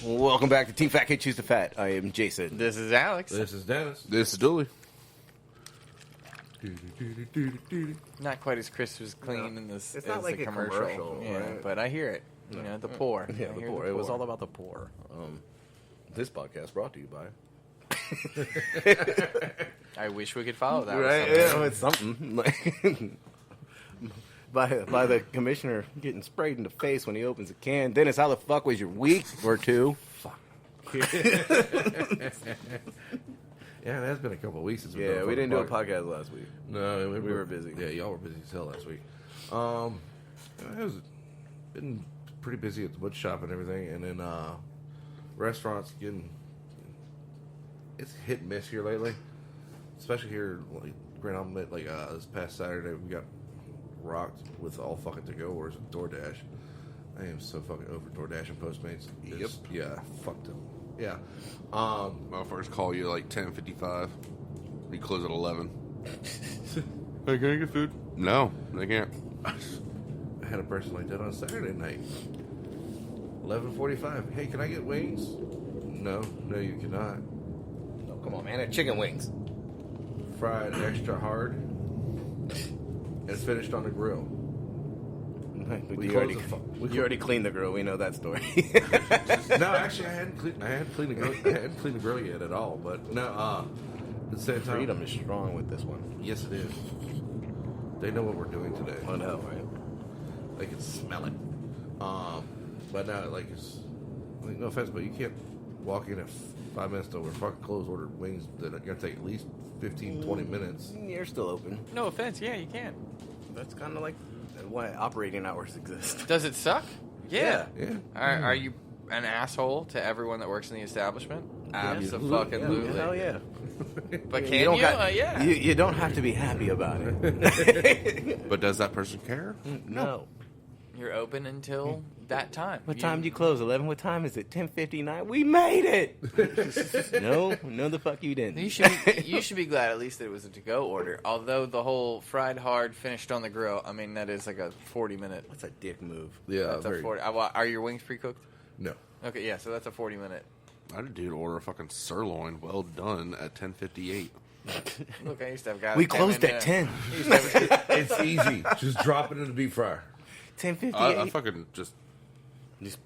Welcome back to Team Fat Kid Choose the Fat. I am Jason. This is Alex. This is Dennis. This is Dooley. Not quite as crisp as clean in this. It's not like the a commercial, yeah, right? but I hear it. You know, the poor. Yeah, I the hear poor. It was all about the poor. This podcast brought to you by. I wish we could follow that. Right? Yeah, it's something. by the commissioner getting sprayed in the face when he opens a can. Dennis, how the fuck was your week or two? Fuck. Yeah, that's been a couple of weeks since we didn't do a podcast last week. No, we were busy. Yeah, y'all were busy as hell last week. It was been pretty busy at the wood shop and everything, and then restaurants it's hit and miss here lately, especially here like Grand Omelette. Like this past Saturday, we got rocked with all fucking to-go orders with DoorDash. I am so fucking over DoorDash and Postmates. Yep. Yeah, fucked them. Yeah. Motherfuckers call you like 10:55. You close at 11. Hey, can I get food? No, they can't. I had a person like that on Saturday night. 11:45. Hey, can I get wings? No, you cannot. No, come on, man. They're chicken wings. Fried extra hard and finished on the grill. You already cleaned the grill. We know that story. No, actually, I hadn't cleaned the grill. I hadn't cleaned the grill yet at all. But no, at the same time, Freedom is strong with this one. Yes, it is. They know what we're doing today. I know, right? They can smell it. But now, no offense, but you can't walk in at 5 minutes till we're fucking closed, order wings that are gonna take at least 15, 20 minutes. You're still open. No offense. Yeah, you can. That's kind of like why operating hours exist. Does it suck? Yeah. Yeah. Are you an asshole to everyone that works in the establishment? Absolutely. Hell yeah. But can you? you? Yeah. You don't have to be happy about it. But does that person care? No. You're open until that time. What time do you close? 11? What time is it? 10:59? We made it! No, the fuck you didn't. You should be glad at least that it was a to-go order. Although the whole fried hard, finished on the grill, I mean, that is like a 40-minute. That's a dick move. Yeah, That's a 40. Are your wings pre-cooked? No. Okay, yeah, so that's a 40-minute. I had a dude order a fucking sirloin well done at 10:58. Look, I used to have guys. We closed at 10. It's easy. Just drop it in the deep fryer. 10:58. I fucking just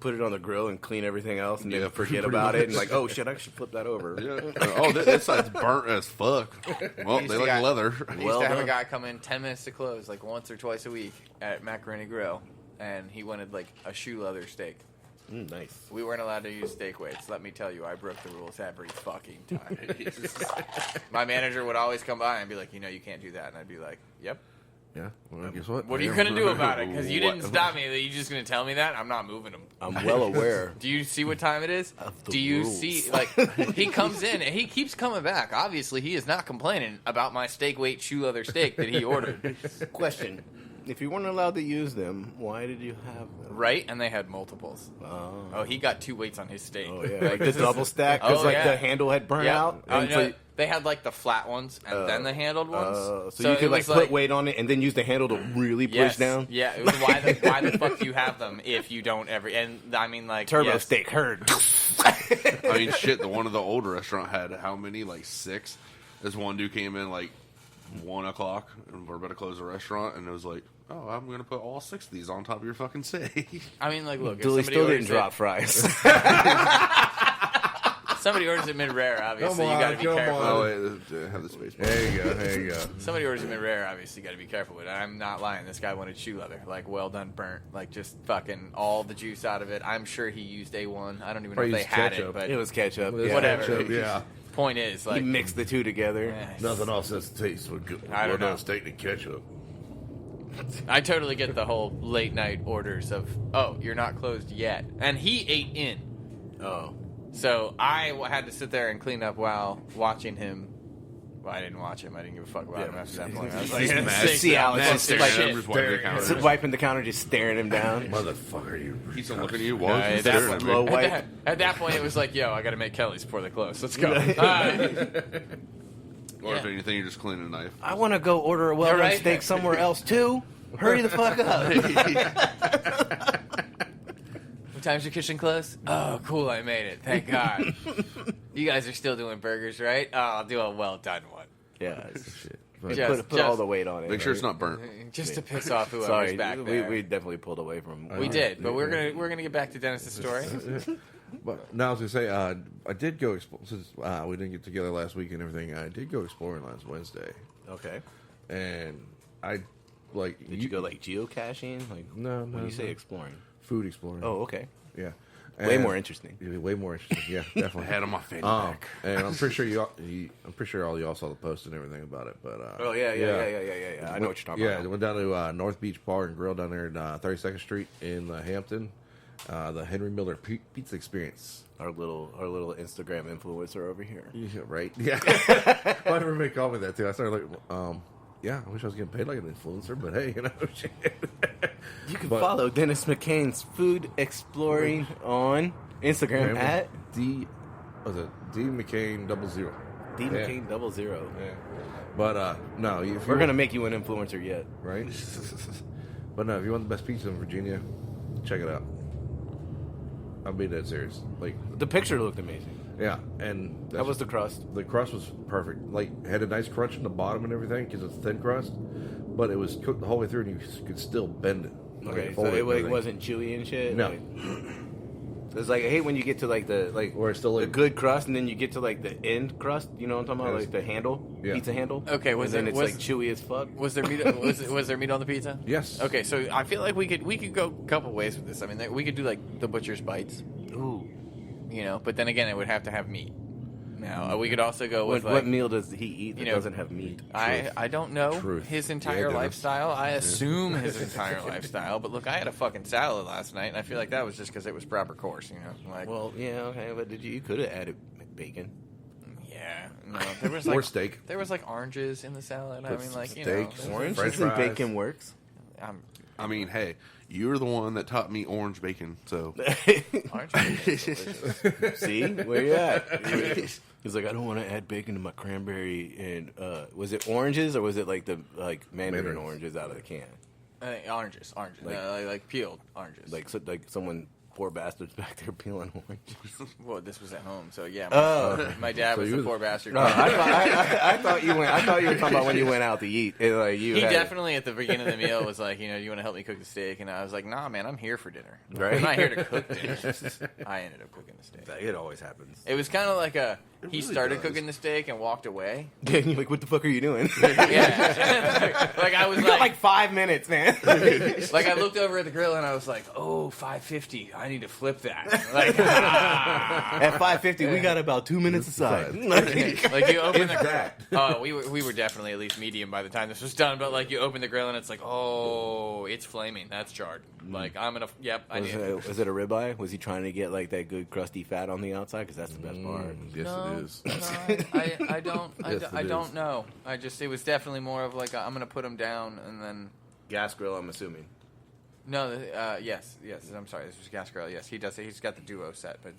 put it on the grill and clean everything else, and Yeah, then forget pretty about it. much. And like, oh shit, I should flip that over. yeah. Oh, this side's burnt as fuck. Well, they like leather. I used Well to have done. a guy come in 10 minutes to close, like once or twice a week at Macaroni Grill, and he wanted like a shoe leather steak. Nice. We weren't allowed to use steak weights. Let me tell you, I broke the rules every fucking time. My manager would always come by and be like, you can't do that. And I'd be like, yep. Yeah. Well, guess what? What are you going to do about it? Because you What? didn't stop me. Are you just going to tell me that? I'm not moving them. I'm well aware. Do you see what time it is? Of the Do you rules. see, like, he comes in and he keeps coming back. Obviously, he is not complaining about my steak weight shoe leather steak that he ordered. Question. If you weren't allowed to use them, why did you have them? Right? And they had multiples. Oh, Oh, he got 2 weights on his steak. oh yeah. Like the double stack, because Oh, like yeah. the handle had burnt Yeah. out. Oh, And no, they had like the flat ones and then the handled ones. so you it could like was put weight on it and then use the handle to really push Yes. down. Yeah, it was why the fuck do you have them if you don't ever? And I mean, like Turbo yes. steak hurt. I mean, shit. The one of the old restaurant had how many? Like 6. This one dude came in like 1 o'clock, and we're about to close the restaurant, and it was like, oh, I'm gonna put all 6 of these on top of your fucking steak. I mean, like, look, if Dooley somebody still orders didn't drop fries. if somebody orders it mid-rare, obviously you got to be careful. Oh wait, have the space. There you go. Somebody orders it mid-rare, obviously you got to be careful with it. I'm not lying. This guy wanted shoe leather, like well done, burnt, like just fucking all the juice out of it. I'm sure he used A1. I don't even know if Probably they used had ketchup. it, but It was ketchup. Yeah. Whatever. Ketchup, yeah. point is, He like, mixed the two together. eh, Nothing else that's taste with good. I don't know. Well, steak and ketchup. I totally get the whole late night orders of, oh, you're not closed yet, and he ate in. Oh. So I had to sit there and clean up while watching him. Well, I didn't watch him. I didn't give a fuck about him after that point. I was like, Just sick, see Alex man, just sick like- shit. Just wiping the counter. Just wiping the counter, just staring him down. Motherfucker, you. He's looking at you. No, While that's he's staring at me. low wipe. At that point, it was like, yo, I got to make Kelly's before they close. Let's go. Or if Yeah. anything, you're just cleaning a knife. I want to go order a well-done right. steak somewhere else too. Hurry the fuck up. Times your kitchen closed? Oh, cool, I made it. Thank God. You guys are still doing burgers, right? Oh, I'll do a well done one. Yeah. Shit. Put all the weight on it. Make sure it's not burnt. Just to piss off whoever's Sorry, back there. we definitely pulled away from. We did, but we're gonna get back to Dennis's story. But now I was gonna say, I did go explore since we didn't get together last week and everything. I did go exploring last Wednesday, Okay. and I like. Did you go like geocaching? Like No, when no, you say no. exploring. food exploring? Oh, okay. yeah, Way And- more interesting. Yeah, way more interesting. Yeah, definitely. Head on my fanny pack. And I'm pretty sure all y'all saw the post and everything about it. But Oh yeah. I know what you're talking Yeah, about. went down to North Beach Bar and Grill down there in 32nd Street in Hampton. The Henry Miller Pizza Experience. Our little Instagram influencer over here. Yeah, right. Yeah. Well, everybody called me that too. I started like, yeah, I wish I was getting paid like an influencer, but hey, shit. You can But- follow Dennis McKain's Food Exploring on Instagram at D McKain 00. D McKain 00. Yeah. But no, if We're gonna make you an influencer yet. right. But no, if you want the best pizza in Virginia, check it out. I'm being dead serious. Like, The picture looked amazing. yeah, and That was the crust. the crust was perfect. Like, had a nice crunch in the bottom and everything because it's thin crust, but it was cooked the whole way through, and you could still bend it. Like, Okay, fold so and it everything. wasn't chewy and shit. No. Like, it's like I hate when you get to like the Or it's still the like- good crust, and then you get to like the end crust. You know what I'm talking about? Yes. Like the handle, Yeah. pizza handle. Okay, was and then it- it's was- like chewy as fuck. Was there meat? Was there meat on the pizza? Yes. Okay, so I feel like we could go a couple ways with this. I mean, we could do like the butcher's bites, Ooh. but then again, it would have to have meat. Now we could also go with What meal does he eat that you know, doesn't have meat? I don't know Truth. his Yeah, entire Dennis. lifestyle. I assume his entire lifestyle. But look, I had a fucking salad last night, and I feel like that was just because it was proper course. Like Well, yeah, okay, but you could have added bacon. yeah, no, there was Or like steak. There was like oranges in the salad. I Put mean, some like steak, there was- Orange French and fries. bacon works. I'm- I mean, hey, you're the one that taught me orange bacon, so orange bacon is delicious. See where you at? He's like, I don't want to add bacon to my cranberry and was it oranges or was it like the mandarin Mandarins. oranges out of the can? Oranges, like peeled oranges. Like someone poor bastards back there peeling oranges. well, this was at home, so yeah. Oh. My dad So was you the was- poor bastard. No, I thought you were talking about when you went out to eat. And, like, you He had- definitely at the beginning of the meal was like, you want to help me cook the steak, and I was like, nah, man, I'm here for dinner. Right. I'm not here to cook dinner. I ended up cooking the steak. It always happens. It was kind of like he really started does. cooking the steak and walked away. Yeah, you're like, what the fuck are you doing? Yeah, like I was You got like 5 minutes, man. like I looked over at the grill and I was like, oh, $5.50. I need to flip that. Like, At 5:50, we got about 2 minutes aside. like you open the that. Oh, we were definitely at least medium by the time this was done. But like you open the grill and it's like, oh, it's flaming. That's charred. Like I'm gonna. Yep, I need. Was it a ribeye? Was he trying to get like that good crusty fat on the outside? Because that's the best part. Yes, No, it is. no, I don't. Yes, I it don't is. know. It was definitely more of like I'm gonna put him down and then. Gas grill, I'm assuming. No, yes. I'm sorry. This was gas grill. Yes, he does. He's got the duo set, but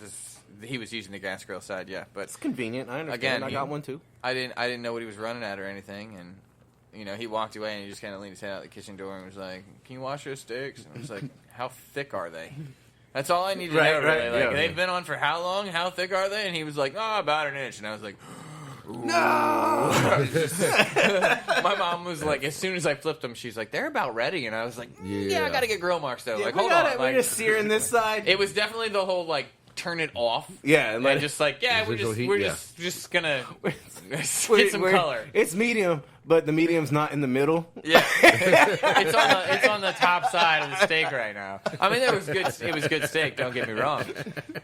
he was using the gas grill side. Yeah, but It's convenient. I understand. Again, I got one too. I didn't know what he was running at or anything, and he walked away and he just kind of leaned his head out the kitchen door and was like, "Can you wash those steaks?" And I was like, "How thick are they?" That's all I needed to know. Right, Really. Like yeah. they've been on for how long? How thick are they? And he was like, "Oh, about an inch." And I was like, No. my mom was like, as soon as I flipped them, she's like, "They're about ready." And I was like, "Yeah, I Yeah. got to get grill marks though." Like, we hold got on. it. Like, We're just searing this side. it was definitely the whole like turn it off. Yeah, and And let just like, yeah, Residual heat, we're yeah. just gonna get some we're- color. It's medium, but the medium's not in the middle. Yeah, it's on the top side of the steak right now. I mean, it was good steak. Don't get me wrong,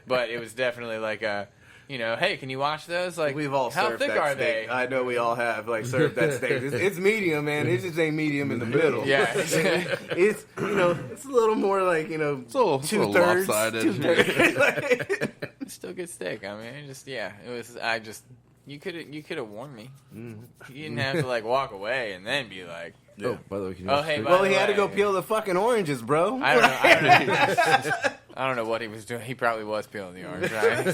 but it was definitely like a, hey, can you wash those? Like, We've all how served thick that are steak. they? I know we all have served that steak. It's medium, man. It just ain't medium in the middle. Yeah, It's it's a little more like it's a little 2/3. lopsided. 2/3. it's still good steak. I mean, it was. You could have warned me. You didn't have to like walk away and then be like, Oh, by the way, can you Oh, watch hey, steak? by Well, the he had to way- go peel the fucking oranges, bro. I don't know. I don't know what he was doing. He probably was peeling the orange, right?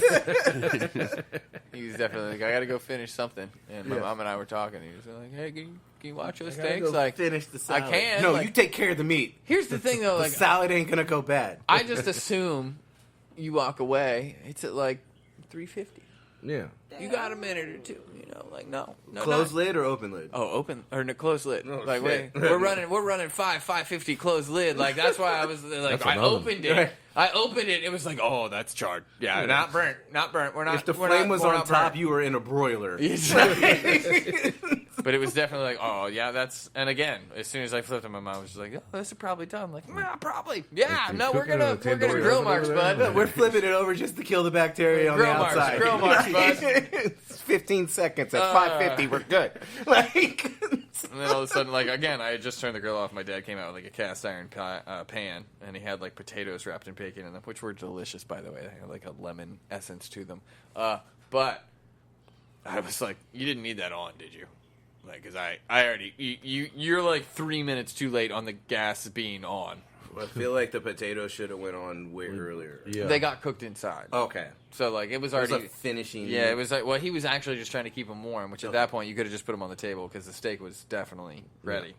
He was definitely like, I got to go finish something. And my mom and I were talking. He was like, hey, can you watch those steaks? Like, finish the salad. I can. No, like- you take care of the meat. Here's the thing, though. The Like, salad ain't gonna go bad. I just assume you walk away, it's at like $3.50. Yeah. You got a minute or two, like no, Closed lid or open lid? Oh, open or no, closed lid. Oh, like shit. we're running $5.50 closed lid. Like that's why I was like I opened it. Right. I opened it. It was like, oh, that's charred. Yeah, not burnt. We're not. If the we're flame not- was we're on not top, burnt. you were in a broiler. But it was definitely like, oh yeah, that's. And again, as soon as I flipped it, my mom was just like, oh, this is probably done. I'm like, nah, probably. Yeah, no, we're cooking gonna on a tandoori grill oven marks, over there? bud. We're flipping it over just to kill the bacteria on Grill the marks, outside. grill marks, bud. It's 15 seconds at 550. We're good. Like, And then all of a sudden, like again, I had just turned the grill off. My dad came out with like a cast iron pan, and he had like potatoes wrapped in bacon in them, which were delicious, by the way. They had like a lemon essence to them. But I was like, you didn't need that on, did you? Like, because I already you're like 3 minutes too late on the gas being on. I feel like the potato should have went on way earlier. Yeah. They got cooked inside. Okay. So like it was It was already a finishing. Yeah, it was like, well, he was actually just trying to keep them warm, which at that point you could have just put them on the table because the steak was definitely ready.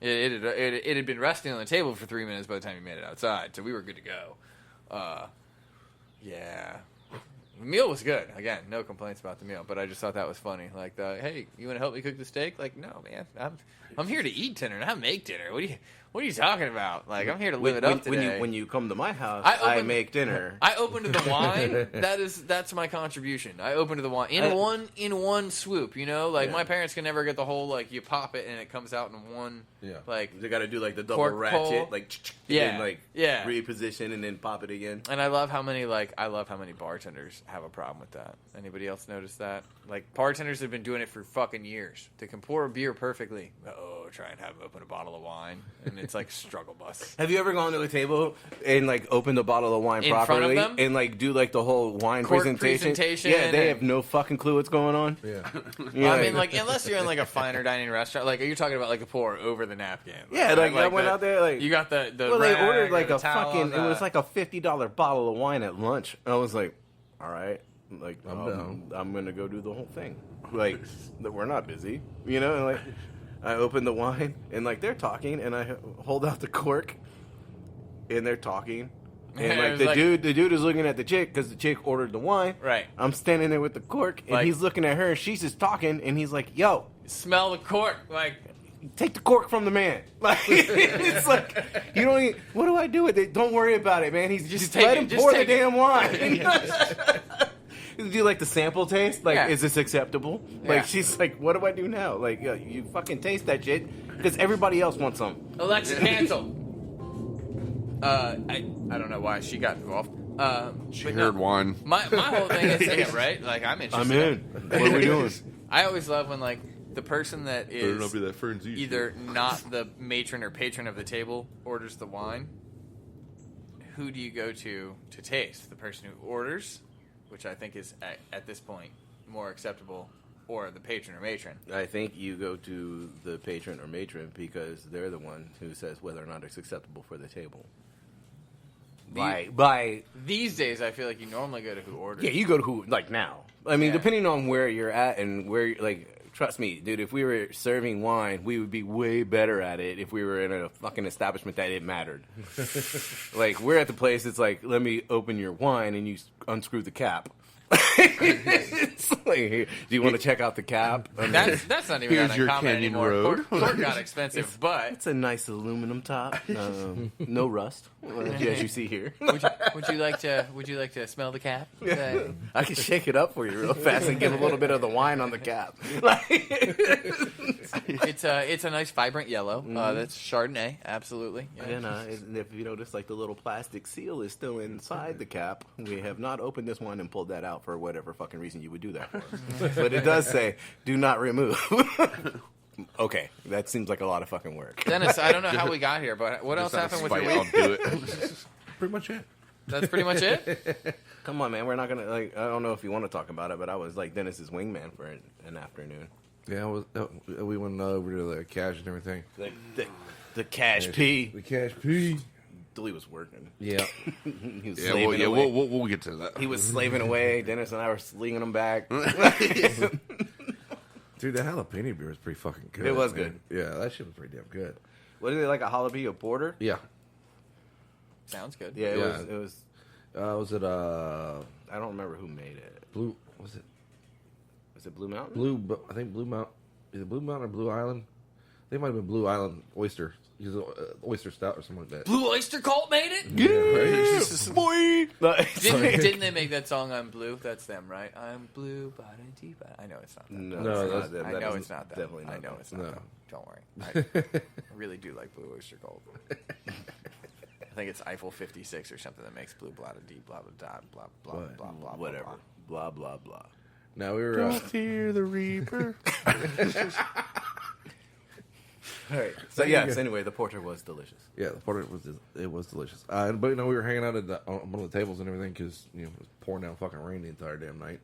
It had been resting on the table for 3 minutes by the time you made it outside, so we were good to go. Yeah. The meal was good. Again, no complaints about the meal, but I just thought that was funny. Like, hey, you want to help me cook the steak? Like, no, man, I'm here to eat dinner, not make dinner. What are you talking about? Like, I'm here to live it up today. When you come to my house, I I make dinner. I open to the wine. That's my contribution. I open to the wine in one swoop. Like my parents can never get the whole like you pop it and it comes out in one. Yeah. Like They got to do like the double Cork ratchet, pull. like Yeah. and like Yeah. reposition and then pop it again. And I love how many bartenders have a problem with that. Anybody else notice that? Like bartenders have been doing it for fucking years. They can pour a beer perfectly. Try and have them open a bottle of wine, and it's like struggle bus. Have you ever gone to a table and like opened a bottle of wine In front of properly them? and like do like the whole wine Cork presentation? Yeah, they and- have no fucking clue what's going on. Yeah. Yeah. I mean, like unless you're in like a finer dining restaurant, like are you talking about like a pour over the napkin? Yeah, like I went out there like you got the well, they rag ordered or like the a towel fucking. on It was the- like a $50 bottle of wine at lunch. I was like, all right, like I'm down. I'm gonna go do the whole thing. Like we're not busy, and like I open the wine and like they're talking and I hold out the cork and they're talking. And It like was the like- dude is looking at the chick because the chick ordered the wine. Right. I'm standing there with the cork and Like- he's looking at her and she's just talking and he's like, "Yo, smell the cork, like. take the cork from the man." Like it's like you don't. Even, what do I do with it? Don't worry about it, man. He's just take let it, him just pour the take it. damn wine. Do you like the sample taste? Like, Yeah. is this acceptable? Yeah. Like, she's like, what do I do now? Like, you fucking taste that shit because everybody else wants some. Alexa, cancel. I don't know why she got involved. She but heard no, wine. my whole thing is yeah, right. Like I'm interested. I'm in. What are we doing? I always love when like the person that Better not is be that Fernsey either not the matron or patron of the table orders the wine. Who do you go to taste? The person who orders, which I think is at this point more acceptable, or the patron or matron. I think you go to the patron or matron because they're the one who says whether or not it's acceptable for the table. By These days, I feel like you normally go to who orders. yeah, you go to who like now. I mean, Yeah. depending on where you're at and where like. Trust me, dude, if we were serving wine, we would be way better at it if we were in a fucking establishment that it mattered. Like, we're at the place, it's like, let me open your wine and you unscrew the cap. It's like, here, do you want to check out the cap? I mean, That's not even Here's that your uncommon Canyon anymore. Road. Cork got expensive, but it's a nice aluminum top. No rust, as you see here. would you like to smell the cap? I can shake it up for you real fast and give a little bit of the wine on the cap. Like, It's a nice vibrant yellow. That's Chardonnay, absolutely. Yeah. and if you notice, like the little plastic seal is still inside the cap. We have not opened this one and pulled that out for whatever fucking reason you would do that for. But it does say, "Do not remove." Okay, that seems like a lot of fucking work. Dennis, I don't know how we got here, but what else Just out of happened with your spite, week? I'll do it. Pretty much it. That's pretty much it. Come on, man. We're not gonna like. I don't know if you want to talk about it, but I was like Dennis's wingman for an afternoon. Yeah, we went over to the cash and everything. The cash P. The cash P. Dooley was working. Yeah. He was Yeah, slaving away. we'll get to that. He was slaving away. Dennis and I were slinging him back. Dude, that jalapeno beer was pretty fucking good. It was man. Yeah, that shit was pretty damn good. What is it, like a jalapeno porter? Yeah. Sounds good. Yeah, Yeah. it was. Was it I don't remember who made it. Blue? Was it Blue Mountain? I think Blue Mountain. Is it Blue Mountain or Blue Island? They might have been Blue Island Oyster. He's oyster stout or something like that. Blue Oyster Cult made it? Boy! Didn't they make that song, I'm Blue? That's them, right? I'm blue, deep. I know it's not them. No, it's that's- not them. I That know is it's not them. Definitely not I know them. it's not No. them. Don't worry. I really do like Blue Oyster Cult. I think it's Eiffel 56 or something that makes blue, blah, deep, blah, blah, blah, blah, blah, blah, blah, Whatever. blah. Blah, blah, blah. Now we were. Fear the Reaper. All right. So, yes, anyway, the porter was delicious. Yeah, the porter was delicious. But we were hanging out on one of the tables and everything because it was pouring down fucking rain the entire damn night.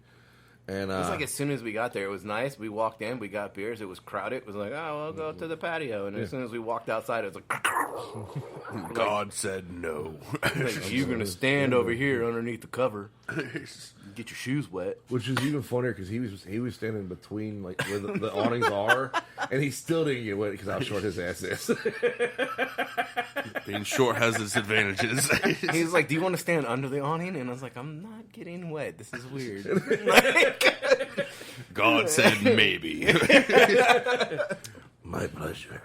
And It was like as soon as we got there, it was nice. We walked in, we got beers. It was crowded. It was like, oh, we'll go to the patio. And as soon as we walked outside, it was like, God said no. like you're going to stand over here underneath the cover, get your shoes wet. which is even funnier because he was standing between like where the awnings are, and he still didn't get wet because how short his ass is. Being short has its advantages. He was like, do you want to stand under the awning? And I was like, I'm not getting wet. This is weird. God said maybe. My pleasure.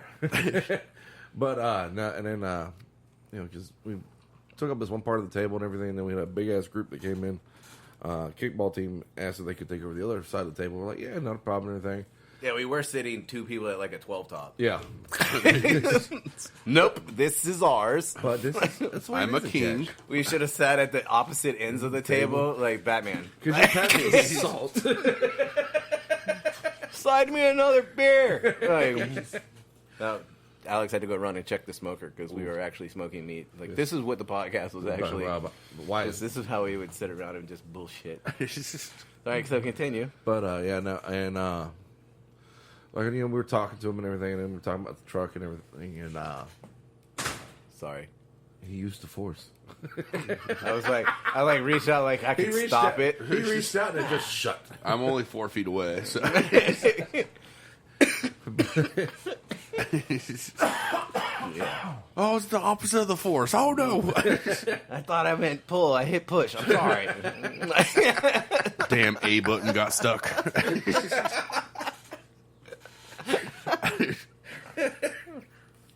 But no, and then because we took up this one part of the table and everything, and then we had a big ass group that came in. Kickball team asked if they could take over the other side of the table. We're like, yeah, not a problem or anything. Yeah, we were sitting two people at like a 12 top. Yeah, Nope, this is ours. but that's why I'm a king. We should have sat at the opposite ends of the table, like Batman. Because you passed the salt. Slide me another beer. Like, no, Alex had to go run and check the smoker because we were actually smoking meat. Like, this is what the podcast was actually. Why? This is how we would sit around and just bullshit. All right, so continue. But yeah, no, and like we were talking to him and everything, and then we were talking about the truck and everything, and Sorry. he used the force. I reached out like I could stop it. He reached out and it just shut. I'm only 4 feet away. So. Yeah. Oh, it's the opposite of the force. Oh, no. I thought I meant pull. I hit push. I'm sorry. Damn A button got stuck.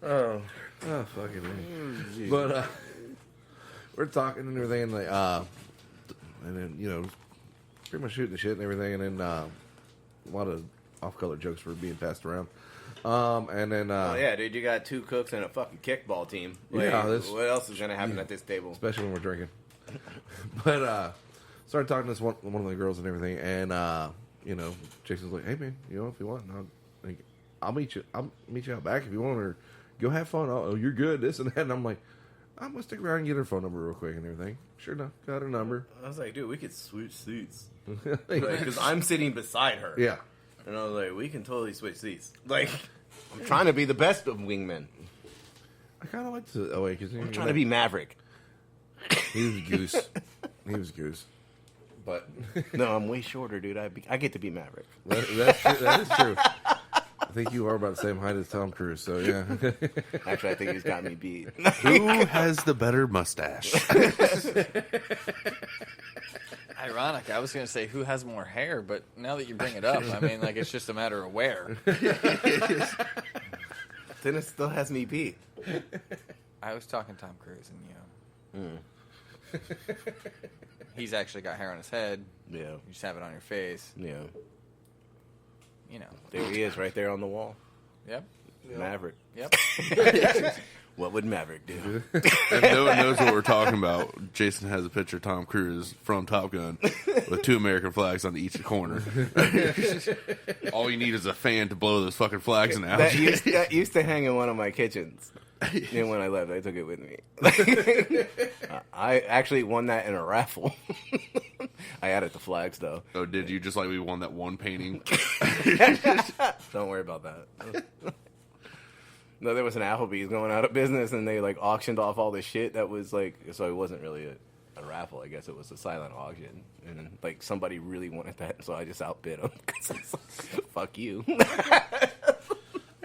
Oh, fucking man. But we're talking and everything, and like, and then pretty much shooting the shit and everything, and then a lot of off-color jokes were being passed around. And then Oh yeah, dude, you got two cooks and a fucking kickball team. Like, Yeah, what else is gonna happen at this table? especially when we're drinking. But started talking to this one of the girls and everything, and Jason's like, "Hey man, if you want, I'll meet you. I'll meet you out back if you want, or go have fun. Oh, you're good. This and that." And I'm like, "I'm gonna stick around and get her phone number real quick and everything." Sure enough, got her number. I was like, dude, we could switch seats because I'm sitting beside her. Yeah. And I was like, we can totally switch seats. Like, I'm trying to be the best of wingmen. I kind of like to. Oh wait, because I'm trying to be Maverick. He was goose. He was goose. But No, I'm way shorter, dude. I get to be Maverick. that's true. That is true. I think you are about the same height as Tom Cruise, so yeah. Actually, I think he's got me beat. Who has the better mustache? Ironic. I was going to say who has more hair, but now that you bring it up, I mean, like, it's just a matter of where. Then it still has me beat. I was talking Tom Cruise, and he's actually got hair on his head. Yeah. You just have it on your face. Yeah. There he is, right there on the wall. Yep. Maverick. Yep. What would Maverick do? If no one knows what we're talking about, Jason has a picture of Tom Cruise from Top Gun with 2 American flags on each corner. All you need is a fan to blow those fucking flags now. That used to hang in one of my kitchens. And when I left, I took it with me. I actually won that in a raffle. I added the flags, though. Oh, did you? Just like we won that one painting? Don't worry about that. No, there was an Applebee's going out of business, and they like auctioned off all the shit that was like. So it wasn't really a raffle. I guess it was a silent auction, and like somebody really wanted that, so I just outbid them. Cause I was like, fuck you. I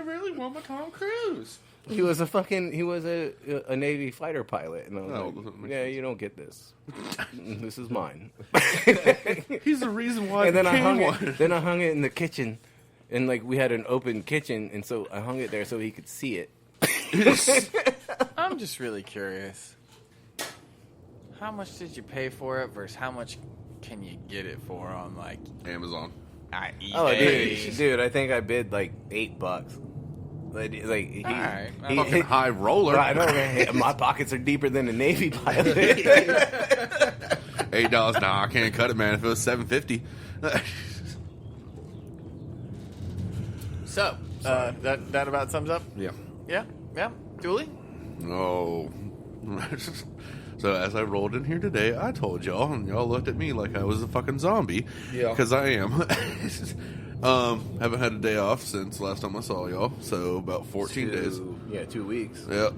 really want my Tom Cruise. He was a Navy fighter pilot, and I was No, like, yeah, you don't get this. This is mine. He's the reason why. And then I hung one. it. Then I hung it in the kitchen, and like we had an open kitchen, and so I hung it there so he could see it. I'm just really curious. How much did you pay for it versus how much can you get it for on like Amazon. eBay? Oh, dude, I think I bid like $8. Like he, All right. Fucking high roller. I know, man. My pockets are deeper than a Navy pilot. $8. Nah, I can't cut it, man. If it was $7.50. So that about sums up. Yeah. Yeah. Dooley. No. So as I rolled in here today, I told y'all, and y'all looked at me like I was a fucking zombie. Yeah. Because I am. Haven't had a day off since last time I saw y'all, so about 14 days. Yeah, 2 weeks. Yep.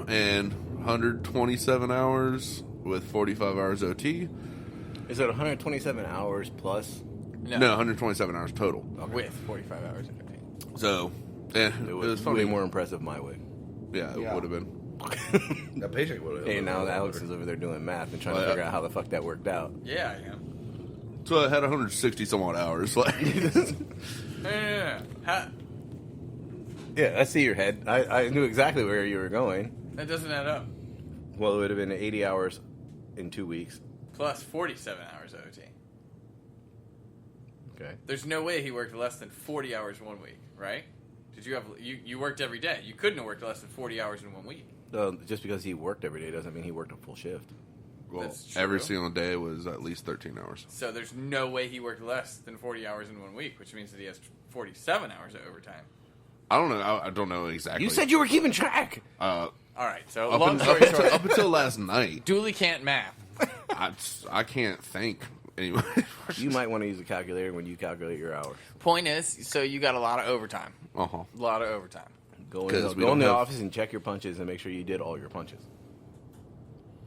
And 127 hours with 45 hours OT. Is it 127 hours plus? No, 127 hours total. With 45 hours. So, and It was way more impressive my way. Yeah, it Yeah. would have been. That paycheck would have. And now Alex is over there doing math and trying to figure out how the fuck that worked out. Yeah, I am. So I had 160 some odd hours. Like, Yeah. Yeah, I see your head. I knew exactly where you were going. That doesn't add up. Well, it would have been 80 hours in 2 weeks. Plus 47 hours OT. Okay. There's no way he worked less than 40 hours 1 week, right? Did you have you worked every day? You couldn't have worked less than 40 hours in 1 week. Just because he worked every day doesn't mean he worked a full shift. well, That's true. every single day was at least 13 hours. So there's no way he worked less than 40 hours in 1 week, which means that he has 47 hours of overtime. I don't know. I don't know exactly. You said you were keeping track. All right, so Up, long up story short, up until last night, Dooley can't math. I can't think. Anyway, You might want to use a calculator when you calculate your hours. Point is, so you got a lot of overtime. uh A lot of overtime. Go 'Cause in, we go in don't the have- office and check your punches and make sure you did all your punches.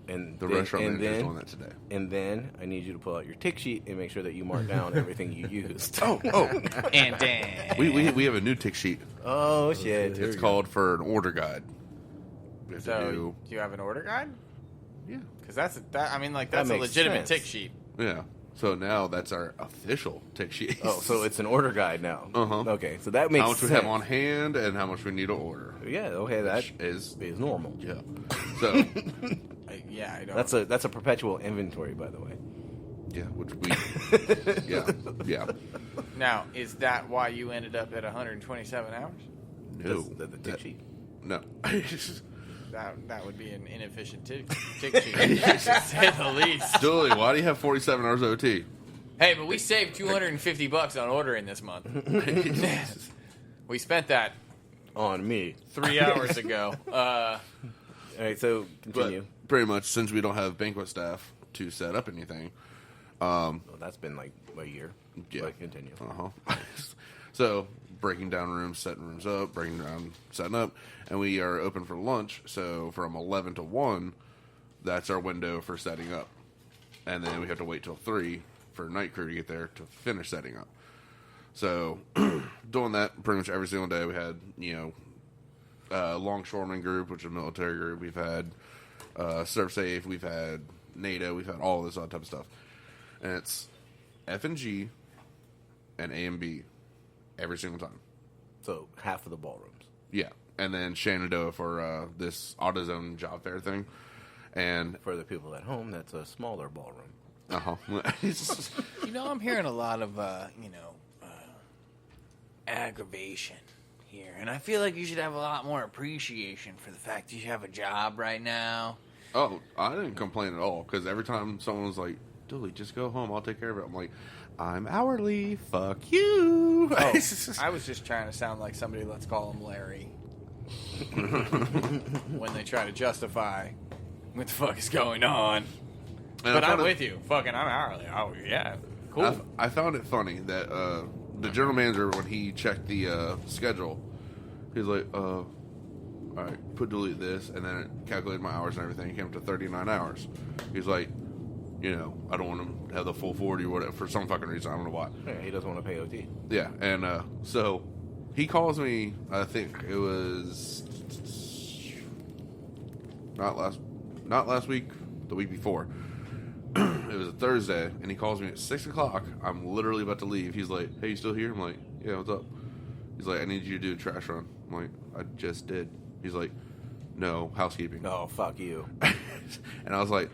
And The then, restaurant and manager's then, doing that today. And then I need you to pull out your tick sheet and make sure that you mark down everything you used. Oh, And then we have a new tick sheet. Oh shit! It's called for an order guide. We have to so do. do you have an order guide? Yeah. Because that's a That legitimate makes tick sense. sheet. Yeah. So now that's our official tick sheet. Oh, so it's an order guide now. Uh-huh. Okay, so that makes how much sense. we have on hand and how much we need to order. Yeah. Okay, that Which is is normal. yeah. So Yeah, I don't. That's a perpetual inventory, by the way. yeah, which we yeah. Now, is that why you ended up at 127 hours? No, The tick sheet. no. That would be an inefficient tick sheet, to say the least. Dooley, why do you have 47 hours OT? Hey, but we saved $250 on ordering this month. We spent that On me. 3 hours ago. All right, so But continue. pretty much, since we don't have banquet staff to set up anything, Well, that's been like a year. Yeah. But continue. So breaking down rooms, setting rooms up, breaking down, setting up, and we are open for lunch. So from 11 to 1, that's our window for setting up, and then we have to wait till 3 for night crew to get there to finish setting up. So doing that pretty much every single day. We had longshoreman group, which is a military group. We've had Surf Safe. We've had NATO. We've had all this other type of stuff, and it's F and G and A and B every single time. So half of the ballrooms. Yeah, and then Shenandoah for this AutoZone job fair thing, and For the people at home, that's a smaller ballroom. I'm hearing a lot of, aggravation here. And I feel like you should have a lot more appreciation for the fact that you have a job right now. oh, I didn't complain at all because every time someone was like, "Dooley, just go home, I'll take care of it," I'm like, "I'm hourly, fuck you." Oh, I was just trying to sound like somebody, let's call him Larry, when they try to justify what the fuck is going on. And But I I'm found with you. Fucking, I'm hourly. Oh, yeah. Cool. I found it funny that the general manager, when he checked the schedule, he's like, all right, put Dooley at this, and then it calculated my hours and everything. It came up to 39 hours. He's like, I don't want him to have the full 40 or whatever for some fucking reason. I don't know why. Yeah, he doesn't want to pay OT. Yeah, and so he calls me. I think it was not last week, the week before. It was a Thursday, and he calls me at 6 o'clock. I'm literally about to leave. He's like, "Hey, you still here?" I'm like, "Yeah, what's up?" He's like, "I need you to do a trash run." I'm like, "I just did." He's like, "No, housekeeping." Oh, fuck you. And I was like,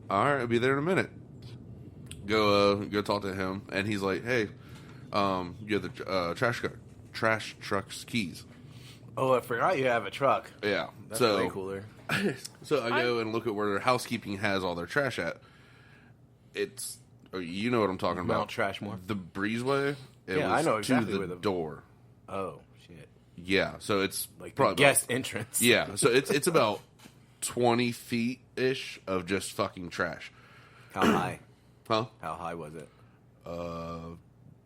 "All right, I'll be there in a minute." Go talk to him, and he's like, "Hey, you have the trash truck's keys." Oh, I forgot you have a truck. Yeah, That's so way cooler. So I go and look at where housekeeping has all their trash at. It's you know what I'm talking Mount about. Trashmore. The breezeway. Yeah, I know exactly to where the the door. Oh shit! Yeah, so it's Like the probably guest entrance. yeah, so it's about 20 feet ish of just fucking trash. How high? Huh? How high was it?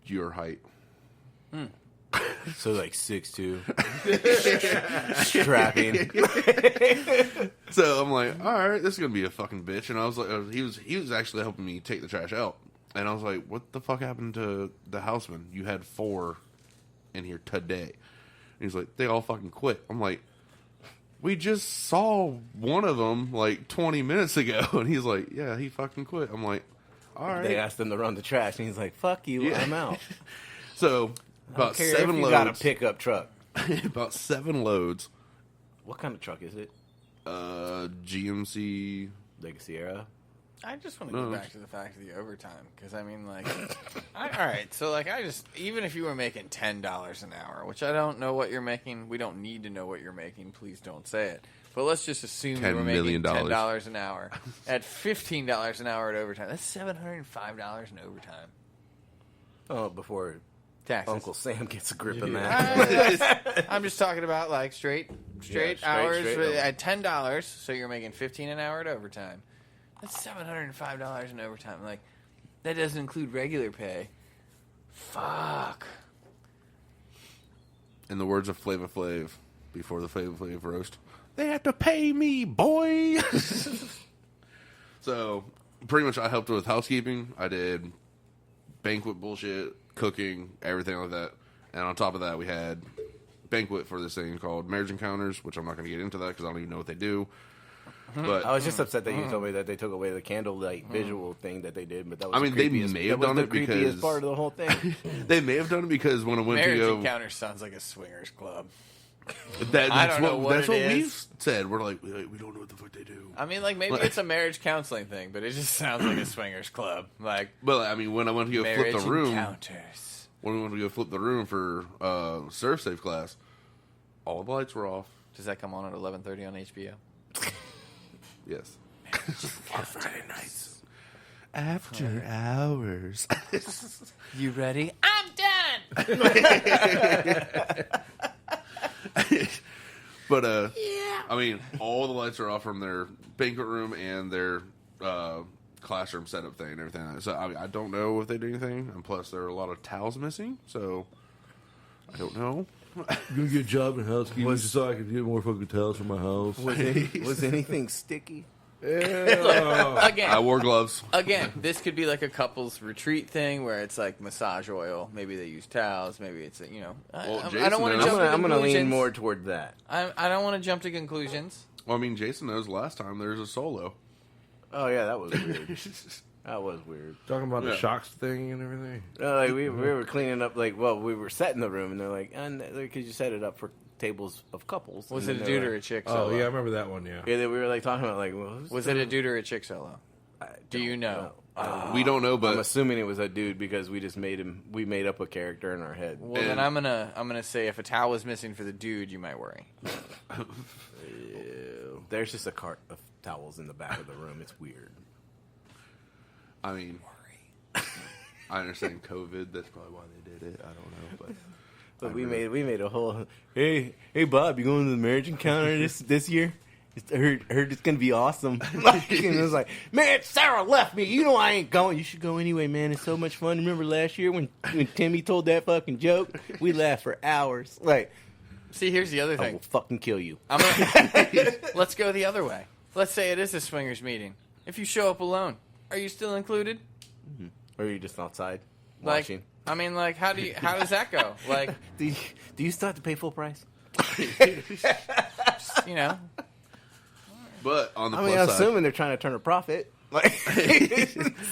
Your height. So like 6'2". Strapping. So I'm like, all right, this is gonna be a fucking bitch. And I was like, he was actually helping me take the trash out. And I was like, what the fuck happened to the houseman? You had 4 in here today. And he's like, they all fucking quit. I'm like, we just saw one of them like 20 minutes ago. And he's like, yeah, he fucking quit. I'm like, all right. They asked him to run the trash, and he's like, "Fuck you, Yeah. I'm out." So I don't about care 7 if you loads. got a pickup truck. About 7 loads. What kind of truck is it? GMC. Like a Sierra? I just want to No. go back to the fact of the overtime because I mean, like, all right. So, like, even if you were making $10 an hour, which I don't know what you're making, we don't need to know what you're making. Please don't say it. But let's just assume you were $10 making million. $10 an hour at $15 an hour at overtime. That's $705 in overtime. Oh, before Taxes. Uncle Sam gets a grip in that. I'm just talking about like straight straight hours over. at $10. So you're making $15 an hour at overtime. That's $705 in overtime. Like that doesn't include regular pay. Fuck. In the words of Flava Flav, before the Flava Flav roast, they have to pay me, boy. So pretty much, I helped with housekeeping. I did banquet bullshit, cooking, everything like that. And on top of that, we had banquet for this thing called Marriage Encounters, which I'm not going to get into that because I don't even know what they do. But I was just upset that you told me that they took away the candlelight visual thing that they did, but that was I mean, the they creepiest- may that have was done the it creepiest because- part of the whole thing. they may have done it because when I went Marriage to go, Encounters sounds like a swingers club. that's I don't know what, what that's it what is. we've said. We're like, we don't know what the fuck they do. I mean, like maybe it's a marriage counseling thing, but it just sounds like a swingers club. Like But I mean, when I went to go Marriage flip the room, Encounters. when we went to go flip the room for Surf Safe class, all the lights were off. Does that come on at 11:30 on HBO? Yes. Friday nights. After hours. You ready? I'm done. But I mean, all the lights are off from their banquet room and their classroom setup thing and everything. So I mean, I don't know if they do anything, and plus there are a lot of towels missing. So I don't know. You gonna get a job in housekeeping just so I can get more fucking towels for my house? Was anything sticky? Again, I wore gloves. Again, this could be like a couple's retreat thing where it's like massage oil. Maybe they use towels. Maybe it's you know. Well, I don't want to Jason jump to I'm gonna lean conclusions. more toward that. I don't want to jump to conclusions. Well, I mean, Jason knows last time there was a solo. Oh yeah, that was weird. That was weird. Talking about Yeah. the shocks thing and everything. Like we were cleaning up, we were setting the room, and they're like, "Could you set it up for tables of couples?" Was And it a then dude they're or a like- chick Oh solo? yeah, I remember that one. Yeah. Yeah, we were like talking about Was it a dude or a chick solo? I Do you don't know? We don't know, I'm but assuming it was a dude because we just made up a character in our head. Well, then I'm gonna say if a towel was missing for the dude, you might worry. Ew. There's just a cart of towels in the back of the room. It's weird. I mean, I understand COVID. That's probably why they did it. I don't know, But I we really- made a whole. Hey Bob, you going to the marriage encounter this year? I heard it's gonna be awesome. And I was like, man, Sarah left me. You know I ain't going. You should go anyway, man. It's so much fun. Remember last year when Timmy told that fucking joke? We laughed for hours. Like, See, here's the other I thing. will fucking kill you. Let's go the other way. Let's say it is a swingers meeting. If you show up alone, are you still included? Or are you just outside? Watching. I mean, like, how does that go? Like, Do you still have to pay full price? you know, But on the I mean, plus I'm side, assuming they're trying to turn a profit. Like,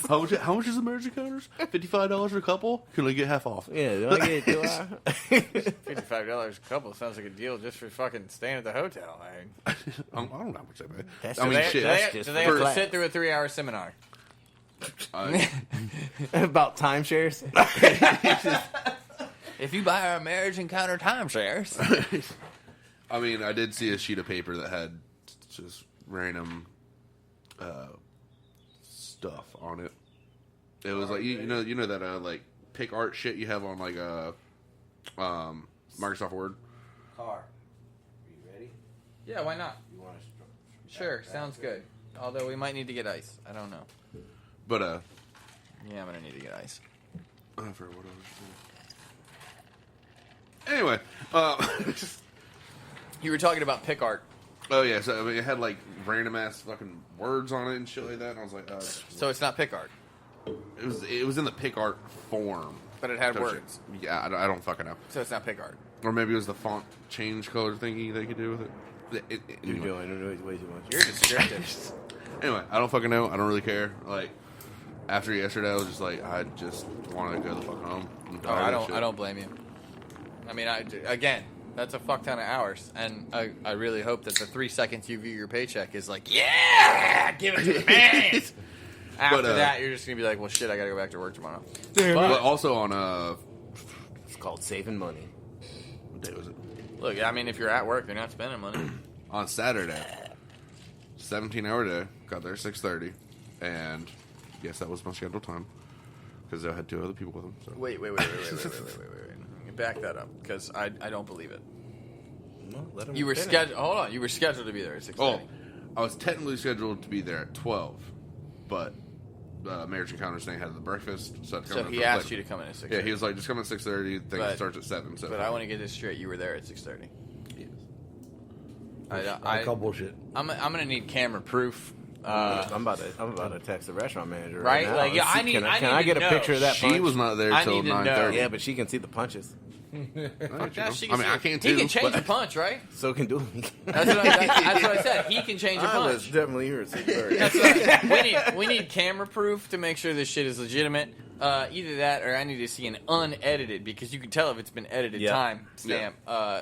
how much is the marriage encounters? $55 a couple? Can I get half off? yeah, do I get $55 a couple sounds like a deal just for fucking staying at the hotel. I don't know how much I pay. That's I mean, just- shit. that's Do they have to class. sit through a 3-hour seminar? about timeshares? If you buy our marriage encounter timeshares, I mean, I did see a sheet of paper that had just random stuff on it. It was like you know that like pick art shit you have on like Microsoft Word. Car. Are you ready? yeah, why not? You want to Sure, sounds good. Although we might need to get ice. I don't know. But Yeah, I'm gonna need to get ice. I forgot what I was doing. Anyway, You were talking about pick art. oh yeah, so I mean, it had like random ass fucking words on it and shit like that, and I was like, So it's not pick art, it was in the pick art form, but it had type words. shit. Yeah, I don't fucking know. So it's not pick art. Or maybe it was the font change color thingy they could do with it. You're Anyway. doing way too much. You're descriptive. Anyway, I don't fucking know. I don't really care. Like after yesterday, I was just like, I just wanted to go the fuck home. I'm Oh, tired I of don't. shit. I don't blame you. I mean, again, that's a fuck ton of hours, and I really hope that the 3 seconds you view your paycheck is like, yeah, give it to the man. After But, that, you're just gonna be like, well, shit, I gotta go back to work tomorrow. But also on It's called saving money. what day was it? Look, I mean, if you're at work, you're not spending money. On Saturday, 17-hour day. Got there at 6:30, and yes, that was my scheduled time because I had 2 other people with them. So. Wait. Back that up, because I don't believe it. No, let him You were finish. scheduled. Hold on, you were scheduled to be there at 6:30. Oh, I was technically scheduled to be there at 12, but Marriage Encounters thing had the breakfast, so I had to come So in he for asked later. you to come in at 6:30. Yeah, he was like, just come at 6:30. Thing But- starts at 7. So, But I want to get this straight. You were there at 6:30. Yes. I call bullshit. I'm gonna need camera proof. I'm about to text the restaurant manager Right? now. Like, yeah, See, I need- can I can need I to get a know. picture of that She punch? was not there I till need to know. 9:30. Yeah, but she can see the punches. Yeah, she I mean, I see- can't He too, can change but- the punch, right? So can Dooley. That's what I said. He can change a I was punch. definitely here at 6:30. That's what we need camera proof to make sure this shit is legitimate. Either that, or I need to see an unedited, because you can tell if it's been edited Yeah. time stamp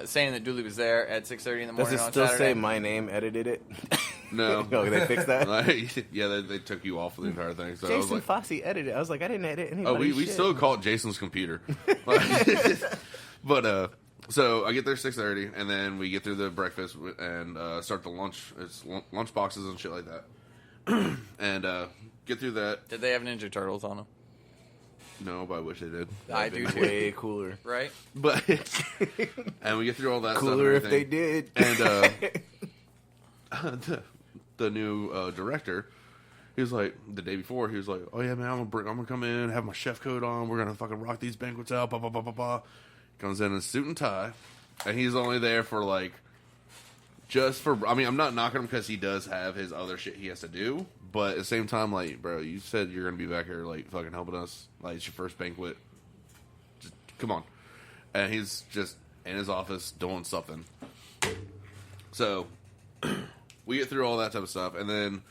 saying that Dooley was there at 6:30 in the Does morning it on still Saturday. say my name edited it? No. No, they fixed that. Like, yeah, they took you off for the entire thing. So I was Jason like, Fossey edited it. I was like, I didn't edit anything. oh, we still call it Jason's computer. But so I get there 6:30, and then we get through the breakfast and start the lunch. It's lunch boxes and shit like that. And get through that. Did they have Ninja Turtles on them? No, but I wish they did. I do too. Way cooler. Right? But and we get through all that. Cooler if stuff they and did. everything. And the new director, he was like the day before. He was like, "Oh yeah, man, I'm gonna come in, have my chef coat on. We're gonna fucking rock these banquets out." Blah blah blah blah blah. Comes in a suit and tie, and he's only there for like just for. I mean, I'm not knocking him because he does have his other shit he has to do, but at the same time, like, bro, you said you're gonna be back here like fucking helping us. Like, it's your first banquet. Just come on. And he's just in his office doing something. So we get through all that type of stuff, and then